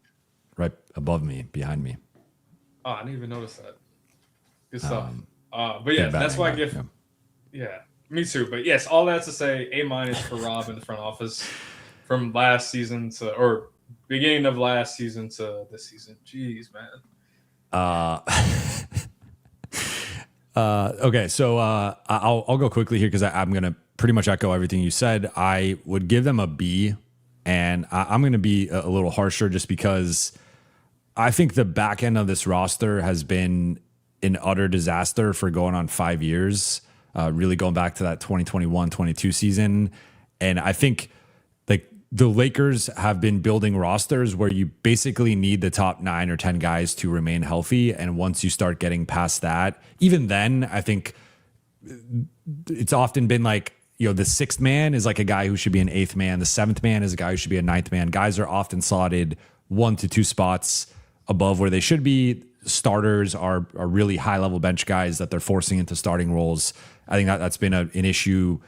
right above me, behind me. Oh, I didn't even notice that. Good stuff. But yeah, that's why I give. Yeah, me too. But yes, all that to say, A- for Rob in the front office from last season or beginning of last season to this season. Jeez, man. Okay, so I'll go quickly here because I'm gonna pretty much echo everything you said. I would give them a B, and I'm gonna be a little harsher just because I think the back end of this roster has been an utter disaster for going on 5 years, really going back to that 2021-22 season. And I think like the Lakers have been building rosters where you basically need the top 9 or 10 guys to remain healthy. And once you start getting past that, even then, I think it's often been like, the sixth man is like a guy who should be an eighth man. The seventh man is a guy who should be a ninth man. Guys are often slotted 1 to 2 spots above where they should be. Starters are really high level bench guys that they're forcing into starting roles. I think that's been an issue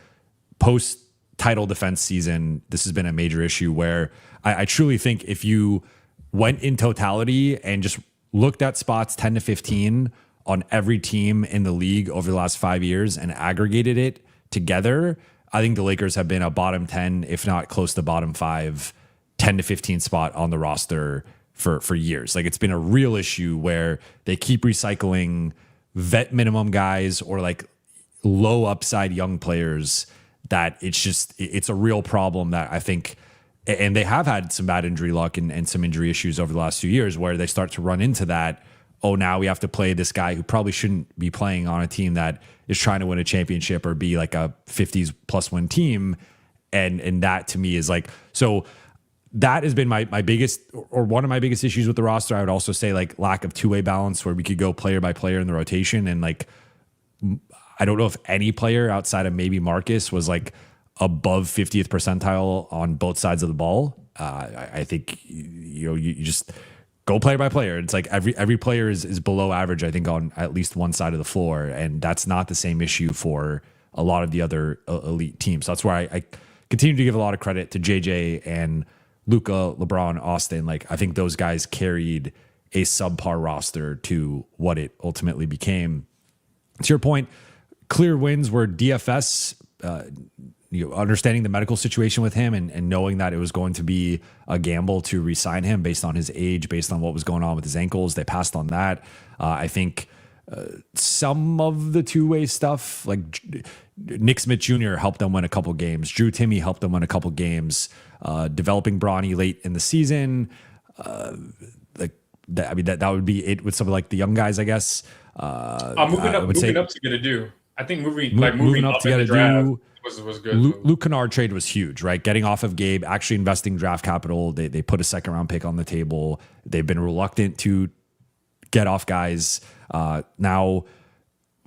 post title defense season. This has been a major issue where I truly think if you went in totality and just looked at spots 10 to 15 on every team in the league over the last 5 years and aggregated it together, I think the Lakers have been a bottom 10, if not close to bottom 5, 10 to 15 spot on the roster for years. Like it's been a real issue where they keep recycling vet minimum guys or like low upside young players that it's a real problem that I think, and they have had some bad injury luck and some injury issues over the last few years where they start to run into that. Oh, now we have to play this guy who probably shouldn't be playing on a team that is trying to win a championship or be like a 50s plus win team. And that to me is like, so that has been my biggest or one of my biggest issues with the roster. I would also say like lack of two-way balance where we could go player by player in the rotation. And like, I don't know if any player outside of maybe Marcus was like above 50th percentile on both sides of the ball. I think, you just go player by player. It's like every player is below average, I think, on at least one side of the floor. And that's not the same issue for a lot of the other elite teams. So that's where I continue to give a lot of credit to JJ and Luka, LeBron, Austin. Like I think those guys carried a subpar roster to what it ultimately became. To your point, clear wins were DFS, understanding the medical situation with him and knowing that it was going to be a gamble to re-sign him based on his age, based on what was going on with his ankles. They passed on that. I think some of the two-way stuff, like Nick Smith Jr. helped them win a couple games. Drew Timme helped them win a couple games. Developing Bronny late in the season. That would be it with some of like the young guys, I guess. Moving up to get a do. I think moving up to get a do was good. Luke Kennard trade was huge, right? Getting off of Gabe, actually investing draft capital. They put a second round pick on the table. They've been reluctant to get off guys. Now,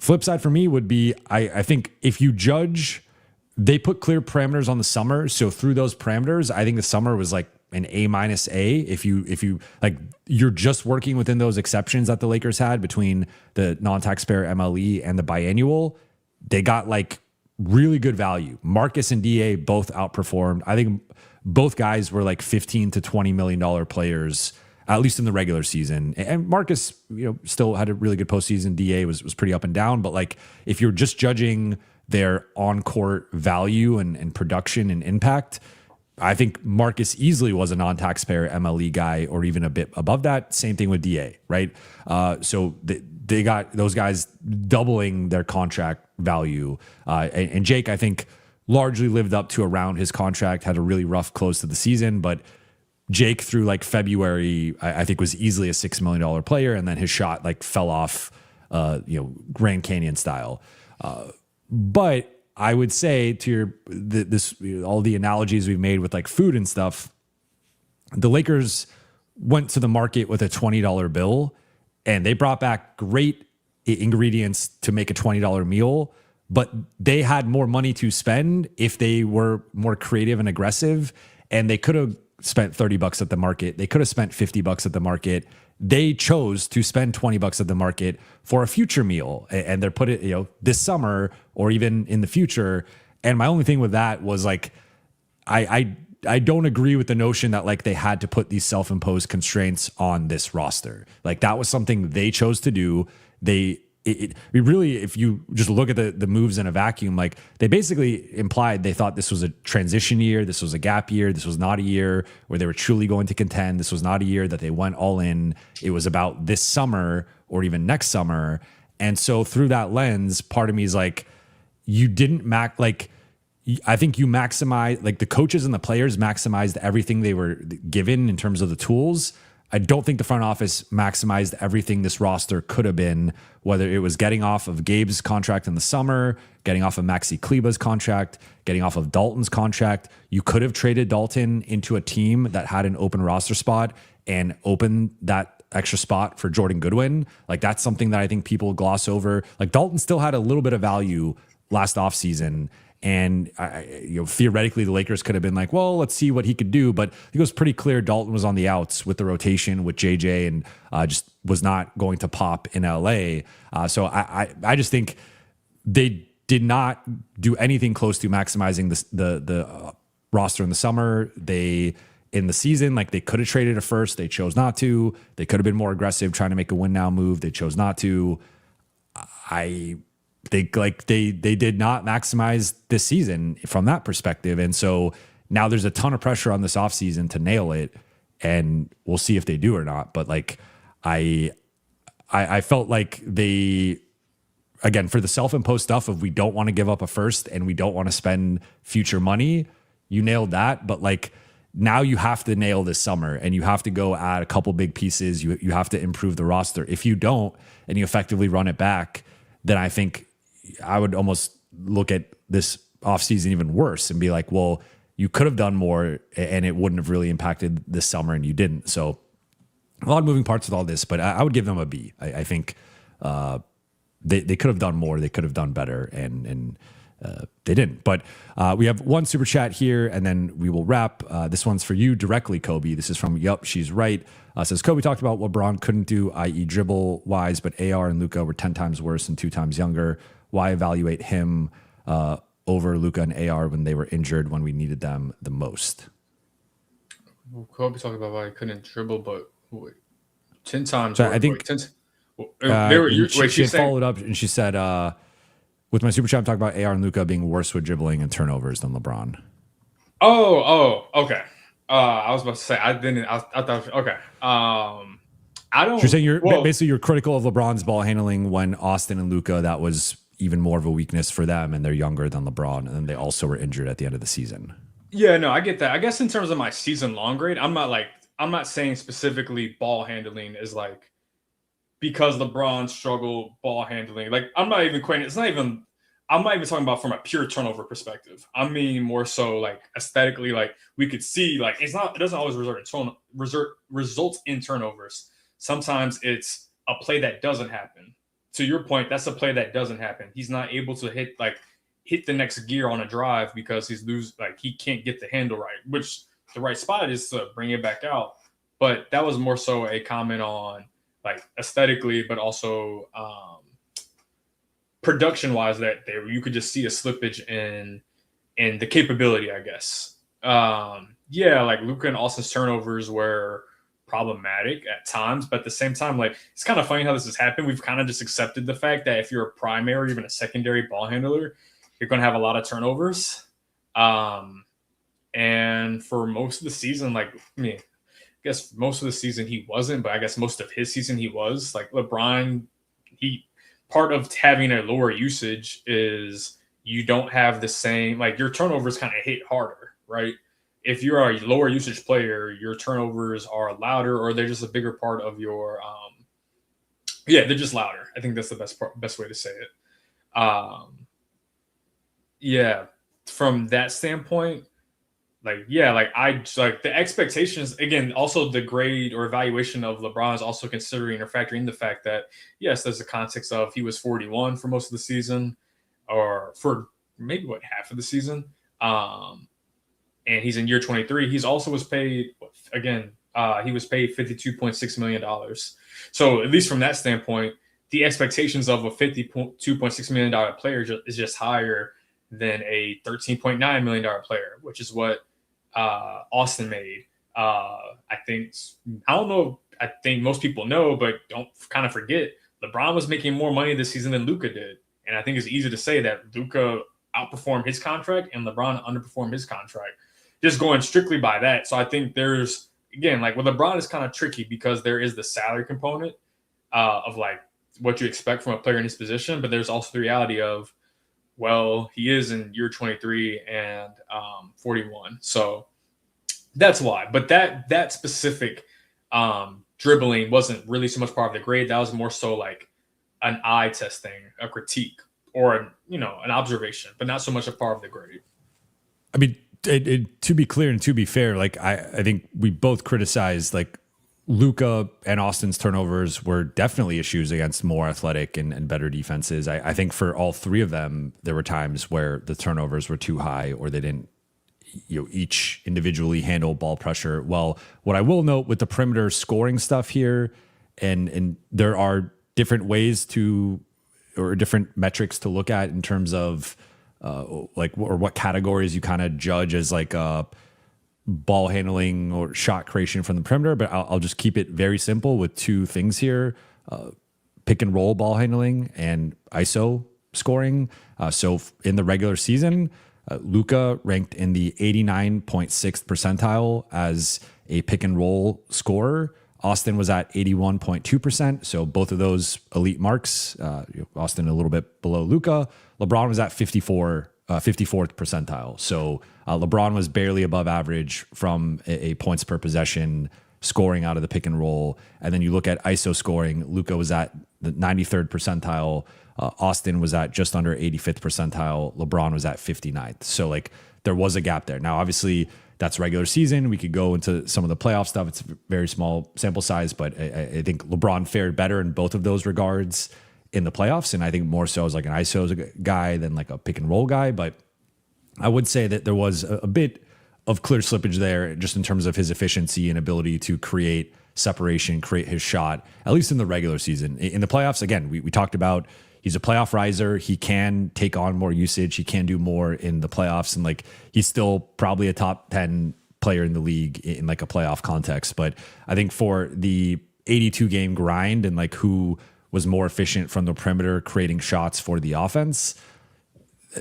flip side for me would be, I think if you judge, they put clear parameters on the summer. So through those parameters, I think the summer was like an A-A. If you like, you're just working within those exceptions that the Lakers had between the non-taxpayer MLE and the biannual, they got like really good value. Marcus and DA both outperformed. I think both guys were like $15 to $20 million players, at least in the regular season. And Marcus, still had a really good postseason. DA was pretty up and down. But like, if you're just judging their on-court value and production and impact, I think Marcus easily was a non-taxpayer MLE guy or even a bit above that. Same thing with DA, right? So they got those guys doubling their contract value. And Jake, I think, largely lived up to around his contract, had a really rough close to the season, but Jake through like February, I think was easily a $6 million player. And then his shot like fell off, Grand Canyon style. But I would say to all the analogies we've made with like food and stuff, the Lakers went to the market with a $20 bill and they brought back great ingredients to make a $20 meal, but they had more money to spend if they were more creative and aggressive, and they could have spent $30 at the market. They could have spent $50 at the market. They chose to spend $20 at the market for a future meal, and they're put it, this summer or even in the future. And my only thing with that was like, I don't agree with the notion that like they had to put these self-imposed constraints on this roster. Like that was something they chose to do. Really, if you just look at the moves in a vacuum, like they basically implied they thought this was a transition year. This was a gap year. This was not a year where they were truly going to contend. This was not a year that they went all in. It was about this summer or even next summer. And so through that lens, part of me is like, you didn't I think you maximize, like the coaches and the players maximized everything they were given in terms of the tools. I don't think the front office maximized everything this roster could have been, whether it was getting off of Gabe's contract in the summer, getting off of Maxi Kleber's contract, getting off of Dalton's contract. You could have traded Dalton into a team that had an open roster spot and opened that extra spot for Jordan Goodwin. Like that's something that I think people gloss over. Like Dalton still had a little bit of value last offseason. And theoretically, the Lakers could have been like, well, let's see what he could do. But it was pretty clear Dalton was on the outs with the rotation with JJ and just was not going to pop in LA. So I just think they did not do anything close to maximizing the roster in the summer. In the season, like they could have traded a first. They chose not to. They could have been more aggressive trying to make a win now move. They chose not to. They did not maximize this season from that perspective. And so now there's a ton of pressure on this offseason to nail it, and we'll see if they do or not. But like I felt like they, again, for the self-imposed stuff of we don't want to give up a first and we don't want to spend future money, you nailed that. But like now you have to nail this summer and you have to go add a couple big pieces. You have to improve the roster. If you don't and you effectively run it back, then I think I would almost look at this offseason even worse and be like, well, you could have done more and it wouldn't have really impacted this summer and you didn't. So a lot of moving parts with all this, but I would give them a B. I think they could have done more. They could have done better and they didn't. But we have one super chat here and then we will wrap. This one's for you directly, Khobi. This is from Yup, She's Right. Says Khobi talked about what LeBron couldn't do, i.e. dribble wise, but AR and Luka were 10 times worse and 2 times younger. Why evaluate him over Luka and AR when they were injured when we needed them the most? Well, Khobi talked about why he couldn't dribble, but wait, 10 times. So I think she followed up and she said, with my super chat, I'm talking about AR and Luka being worse with dribbling and turnovers than LeBron. Oh, okay. I was about to say I thought okay. I don't. So you're saying basically you're critical of LeBron's ball handling when Austin and Luka, that was even more of a weakness for them, and they're younger than LeBron, and then they also were injured at the end of the season. Yeah, no, I get that. I guess in terms of my season long grade, I'm not saying specifically ball handling is like because LeBron struggled ball handling. Like I'm not even talking about from a pure turnover perspective. I mean more so like aesthetically, like we could see like it doesn't always result in turnovers. Sometimes it's a play that doesn't happen. To your point, that's a play that doesn't happen. He's not able to hit the next gear on a drive because he can't get the handle right, which the right spot is to bring it back out. But that was more so a comment on like aesthetically, but also production wise that you could just see a slippage in the capability, I guess. Like Luka and Austin's turnovers were problematic at times, but at the same time, like it's kind of funny how this has happened. We've kind of just accepted the fact that if you're a primary or even a secondary ball handler, you're going to have a lot of turnovers. And for most of the season, like I guess most of the season he wasn't, but I guess most of his season he was. Like LeBron, part of having a lower usage is you don't have the same, like your turnovers kind of hit harder, right? if you're a lower usage player, your turnovers are louder, or they're just a bigger part of your. They're just louder. I think that's the best way to say it. Yeah, from that standpoint, like the expectations again. Also, the grade or evaluation of LeBron is also considering or factoring the fact that yes, there's a context of he was 41 for most of the season, or for maybe half of the season. And he's in year 23. He's also was paid again. He was paid $52.6 million. So at least from that standpoint, the expectations of a $52.6 million player is just higher than a $13.9 million player, which is what Austin made. I don't know. I think most people know, but don't kind of forget, LeBron was making more money this season than Luka did. And I think it's easy to say that Luka outperformed his contract and LeBron underperformed his contract. Just going strictly by that. So I think there's, again, like with LeBron is kind of tricky because there is the salary component of like what you expect from a player in his position, but there's also the reality of, well, he is in year 23 and 41. So that's why. But that specific dribbling wasn't really so much part of the grade. That was more so like an eye test thing, a critique, or an observation, but not so much a part of the grade. I mean, to be clear and to be fair, like I think we both criticized like Luka and Austin's turnovers were definitely issues against more athletic and better defenses. I think for all three of them, there were times where the turnovers were too high or they didn't each individually handle ball pressure well. What I will note with the perimeter scoring stuff here, and there are different ways or different metrics to look at in terms of or what categories you kind of judge as like ball handling or shot creation from the perimeter, but I'll just keep it very simple with two things here: pick and roll ball handling and ISO scoring. So in the regular season, Luka ranked in the 89.6th percentile as a pick and roll scorer. Austin was at 81.2%. So both of those elite marks. Austin a little bit below Luka. LeBron was at 54th percentile. So LeBron was barely above average from a points per possession scoring out of the pick and roll. And then you look at ISO scoring, Luka was at the 93rd percentile. Austin was at just under 85th percentile. LeBron was at 59th. So like there was a gap there. Now, obviously that's regular season. We could go into some of the playoff stuff. It's a very small sample size, but I think LeBron fared better in both of those regards in the playoffs. And I think more so as like an ISO guy than like a pick and roll guy. But I would say that there was a bit of clear slippage there just in terms of his efficiency and ability to create separation, create his shot, at least in the regular season. In the playoffs, again, we talked about he's a playoff riser. He can take on more usage. He can do more in the playoffs. And like, he's still probably a top 10 player in the league in like a playoff context. But I think for the 82 game grind and like who was more efficient from the perimeter, creating shots for the offense,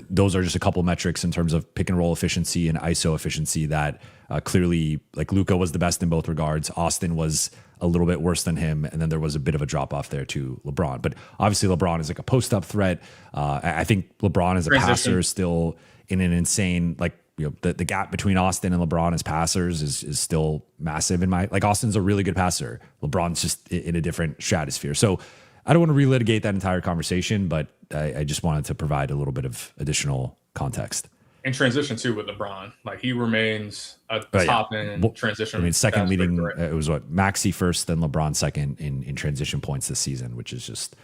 those are just a couple metrics in terms of pick and roll efficiency and ISO efficiency that clearly like Luka was the best in both regards. Austin was a little bit worse than him. And then there was a bit of a drop off there to LeBron. But obviously LeBron is like a post up threat. I think LeBron as a passer is still in an insane, like, the gap between Austin and LeBron as passers is still massive Austin's a really good passer. LeBron's just in a different stratosphere. So I don't want to relitigate that entire conversation, but I just wanted to provide a little bit of additional context. In transition too with LeBron, like he remains a top in transition. I mean, second leading, it was Maxey first, then LeBron second in transition points this season, which is just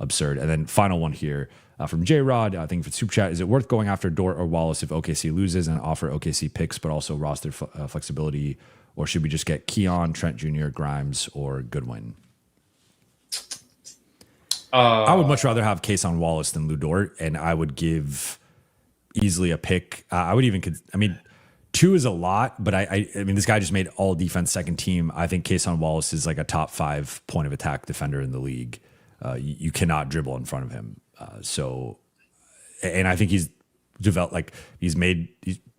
absurd. And then final one here from J Rod, I think for Super Chat, is it worth going after Dort or Wallace if OKC loses and offer OKC picks, but also roster flexibility, or should we just get Keon, Trent Jr., Grimes, or Goodwin? I would much rather have Kason Wallace than Lou Dort, and I would give easily a pick. I would even, 2 is a lot, but I mean, this guy just made all defense second team. I think Kason Wallace is like a top 5 point of attack defender in the league. You cannot dribble in front of him. And I think he's developed, like he's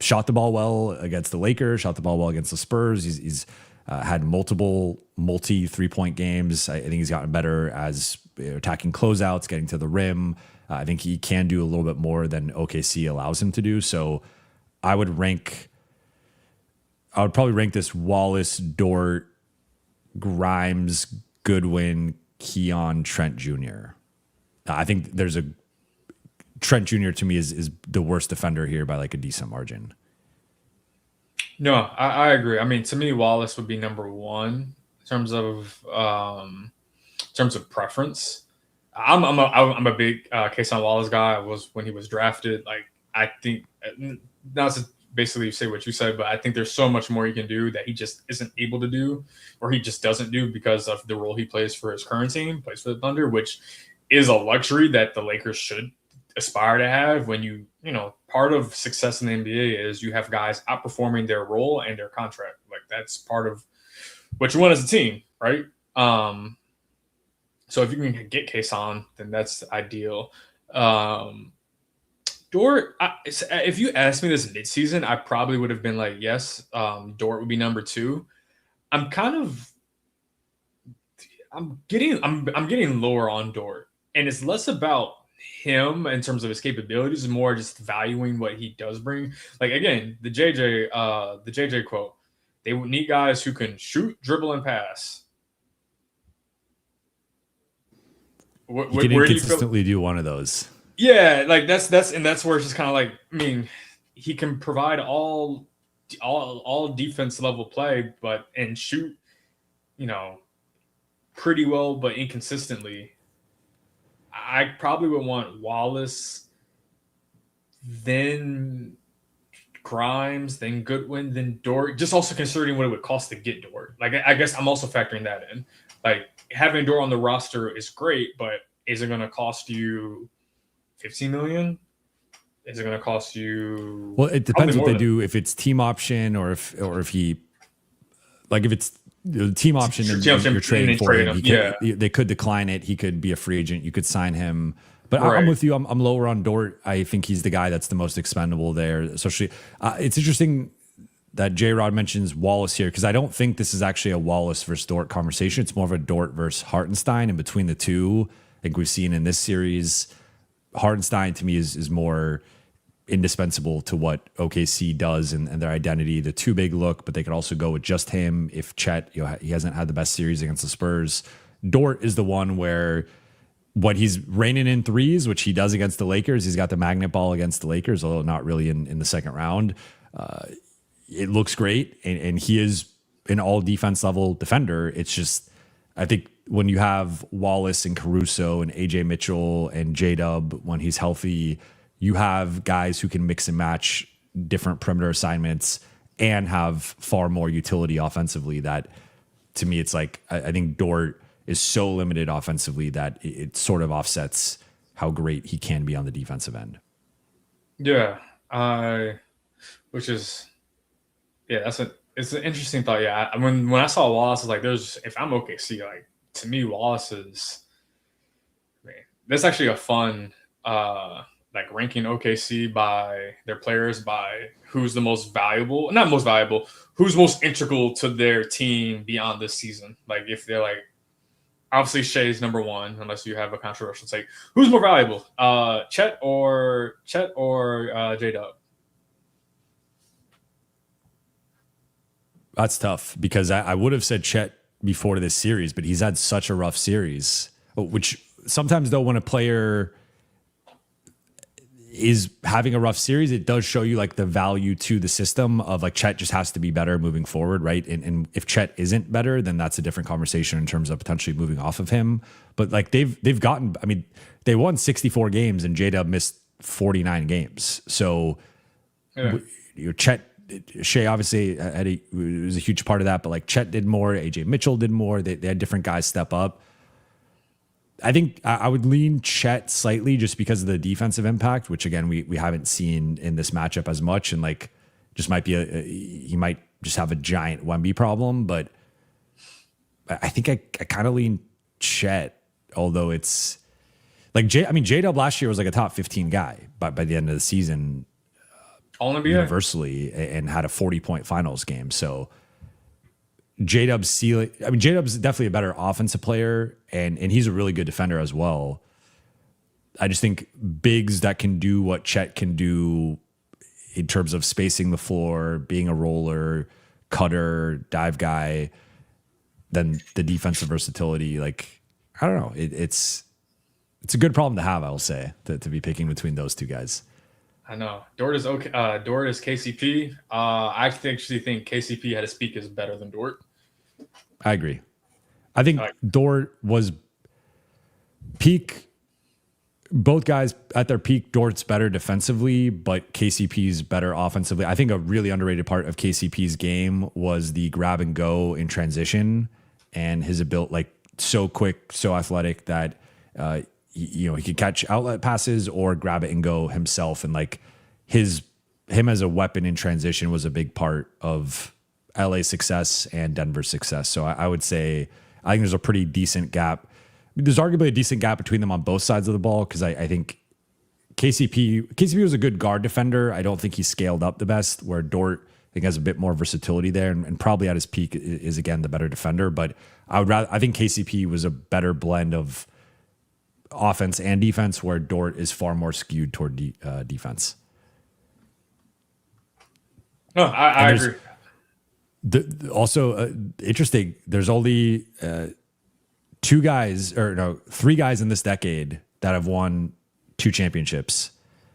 shot the ball well against the Lakers, shot the ball well against the Spurs. He's had multi 3-point games. I think he's gotten better as attacking closeouts, getting to the rim. I think he can do a little bit more than OKC allows him to do. So I would rank I would probably rank this Wallace, Dort, Grimes, Goodwin, Keon, Trent Jr. I think there's a Trent Jr. to me is the worst defender here by like a decent margin. No, I agree. I mean, to me, Wallace would be number one in terms of preference. I'm a big case on Wallace guy. I was when he was drafted. Like I think not to basically say what you said, but I think there's so much more he can do that he just isn't able to do, or he just doesn't do because of the role he plays for his current team, plays for the Thunder, which is a luxury that the Lakers should aspire to have. When you know, part of success in the NBA is you have guys outperforming their role and their contract. Like that's part of what you want as a team, right? So if you can get Kason, then that's ideal. Dort, if you asked me this midseason, I probably would have been like, yes, Dort would be number two. I'm getting lower on Dort, and it's less about him in terms of his capabilities and more just valuing what he does bring. Like again, the JJ quote, they would need guys who can shoot, dribble, and pass. He can inconsistently do one of those. Yeah, like that's where it's just kind of like, I mean, he can provide all defense level play, and shoot, you know, pretty well, but inconsistently. I probably would want Wallace, then Grimes, then Goodwin, then Dort. Just also considering what it would cost to get Dort. Like I guess I'm also factoring that in. Like having Dort on the roster is great, but is it going to cost you $15 million? Is it going to cost you? Well, it depends what they do. If it's team option or if he, like if it's the team option and you're trading for him, they could decline it. He could be a free agent. You could sign him. But right. I'm with you. I'm lower on Dort. I think he's the guy that's the most expendable there. Especially, it's interesting that J-Rod mentions Wallace here because I don't think this is actually a Wallace versus Dort conversation. It's more of a Dort versus Hartenstein. And between the two, I think we've seen in this series, Hartenstein to me is more indispensable to what OKC does and their identity. The too big look, but they could also go with just him if Chet, he hasn't had the best series against the Spurs. Dort is the one where when he's raining in threes, which he does against the Lakers, he's got the magnet ball against the Lakers, although not really in the second round. It looks great, and he is an all defense level defender. It's just, I think when you have Wallace and Caruso and AJ Mitchell and J-Dub when he's healthy, you have guys who can mix and match different perimeter assignments and have far more utility offensively. That to me, it's like, I think Dort is so limited offensively that it sort of offsets how great he can be on the defensive end. Yeah. It's an interesting thought. Yeah. When I saw Wallace, I was like, if I'm OKC, like to me, Wallace is, that's actually a fun, like ranking OKC by their players by who's the most valuable, not most valuable, who's most integral to their team beyond this season. Like if they're like, obviously Shea's number one, unless you have a controversial take. Who's more valuable, Chet or J-Dub? That's tough because I would have said Chet before this series, but he's had such a rough series, which sometimes though when a player is having a rough series, it does show you like the value to the system of like Chet just has to be better moving forward, right? And if Chet isn't better, then that's a different conversation in terms of potentially moving off of him. But like they've gotten, I mean, they won 64 games and J-Dub missed 49 games. So Chet, Shea obviously was a huge part of that, but like Chet did more, AJ Mitchell did more. They had different guys step up. I think I would lean Chet slightly just because of the defensive impact, which again, we haven't seen in this matchup as much. And like, just might be he might just have a giant Wemby problem, but I think I kind of lean Chet, although it's like J-Dub last year was like a top 15 guy by the end of the season, universally, and had a 40-point finals game. So J-Dub's ceiling, J-Dub's definitely a better offensive player, and he's a really good defender as well. I just think bigs that can do what Chet can do in terms of spacing the floor, being a roller, cutter, dive guy, then the defensive versatility. Like, I don't know. It's a good problem to have, I will say, to be picking between those two guys. I know. Dort is okay. Dort is KCP. I actually think KCP at his peak is better than Dort. I agree. I think Dort was peak. Both guys at their peak, Dort's better defensively, but KCP's better offensively. I think a really underrated part of KCP's game was the grab and go in transition and his ability, like so quick, so athletic that he could catch outlet passes or grab it and go himself. And like him as a weapon in transition was a big part of LA's success and Denver's success. So I would say I think there's a pretty decent gap. There's arguably a decent gap between them on both sides of the ball because I think KCP was a good guard defender. I don't think he scaled up the best, where Dort I think has a bit more versatility there and probably at his peak is again the better defender. But I think KCP was a better blend of offense and defense, where Dort is far more skewed toward defense. No, I agree. Also, interesting. There's only three guys in this decade that have won 2 championships.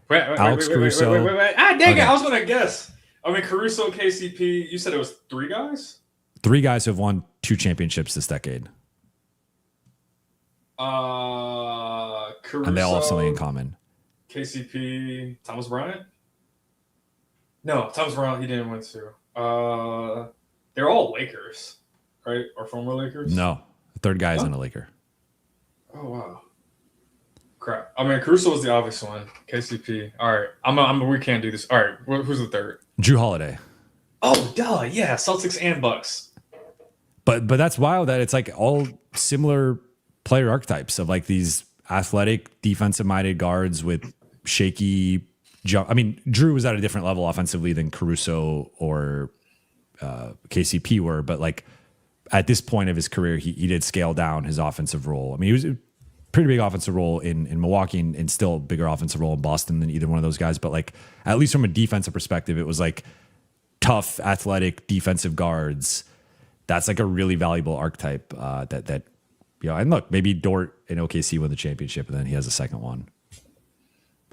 Wait, Caruso. Wait. Ah, dang it! I was gonna guess. I mean, Caruso, KCP. You said it was 3 guys. 3 guys who have won 2 championships this decade. Caruso, and they all have something in common. KCP, Thomas Bryant. No, Thomas Bryant. He didn't win 2. They're all Lakers, right? Or former Lakers? No. The third guy isn't a Laker. Oh, wow. Crap. I mean, Caruso was the obvious one. KCP. All right. We can't do this. All right. Who's the third? Jrue Holiday. Oh, duh. Yeah. Celtics and Bucks. But that's wild that it's like all similar player archetypes of like these athletic, defensive-minded guards with shaky jump. I mean, Jrue was at a different level offensively than Caruso or KCP were, but like at this point of his career, he did scale down his offensive role. I mean, he was a pretty big offensive role in Milwaukee and still a bigger offensive role in Boston than either one of those guys. But like, at least from a defensive perspective, it was like tough, athletic, defensive guards. That's like a really valuable archetype that and look, maybe Dort in OKC won the championship and then he has a second one.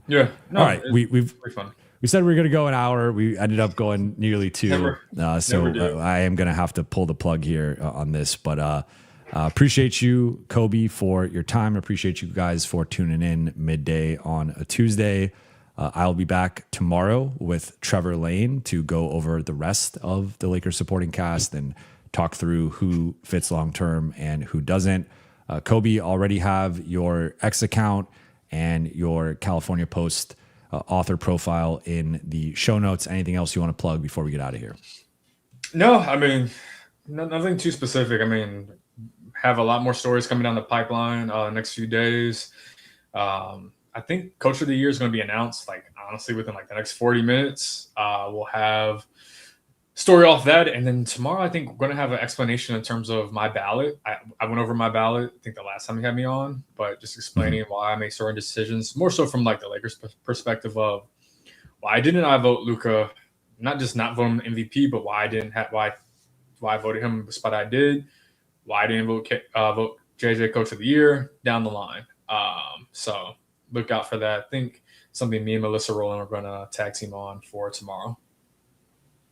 Yeah. No, all right. We've fun. We said we were going to go an hour. We ended up going nearly 2. Never I am going to have to pull the plug here on this, but appreciate you, Khobi, for your time. Appreciate you guys for tuning in midday on a Tuesday. I'll be back tomorrow with Trevor Lane to go over the rest of the Lakers supporting cast and talk through who fits long-term and who doesn't. Khobi, already have your X account and your California Post author profile in the show notes. Anything else you want to plug before we get out of here? No, I mean, nothing too specific. I mean, have a lot more stories coming down the pipeline next few days. I think Coach of the Year is going to be announced, like, honestly, within like the next 40 minutes. We'll have story off that. And then tomorrow, I think we're going to have an explanation in terms of my ballot. I went over my ballot, I think the last time you had me on, but just explaining why I make certain decisions, more so from like the Lakers perspective of why didn't I vote Luka, not just not vote him MVP, but why I voted him the spot I did, why I didn't vote JJ Coach of the Year down the line. So look out for that. I think something me and Melissa Rowland are going to tag team on for tomorrow.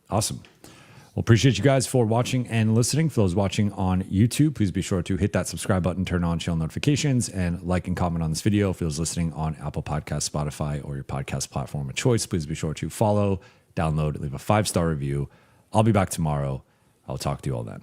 Awesome. Well, appreciate you guys for watching and listening. For those watching on YouTube, please be sure to hit that subscribe button, turn on channel notifications, and like and comment on this video. For those listening on Apple Podcasts, Spotify, or your podcast platform of choice, please be sure to follow, download, and leave a 5-star review. I'll be back tomorrow. I'll talk to you all then.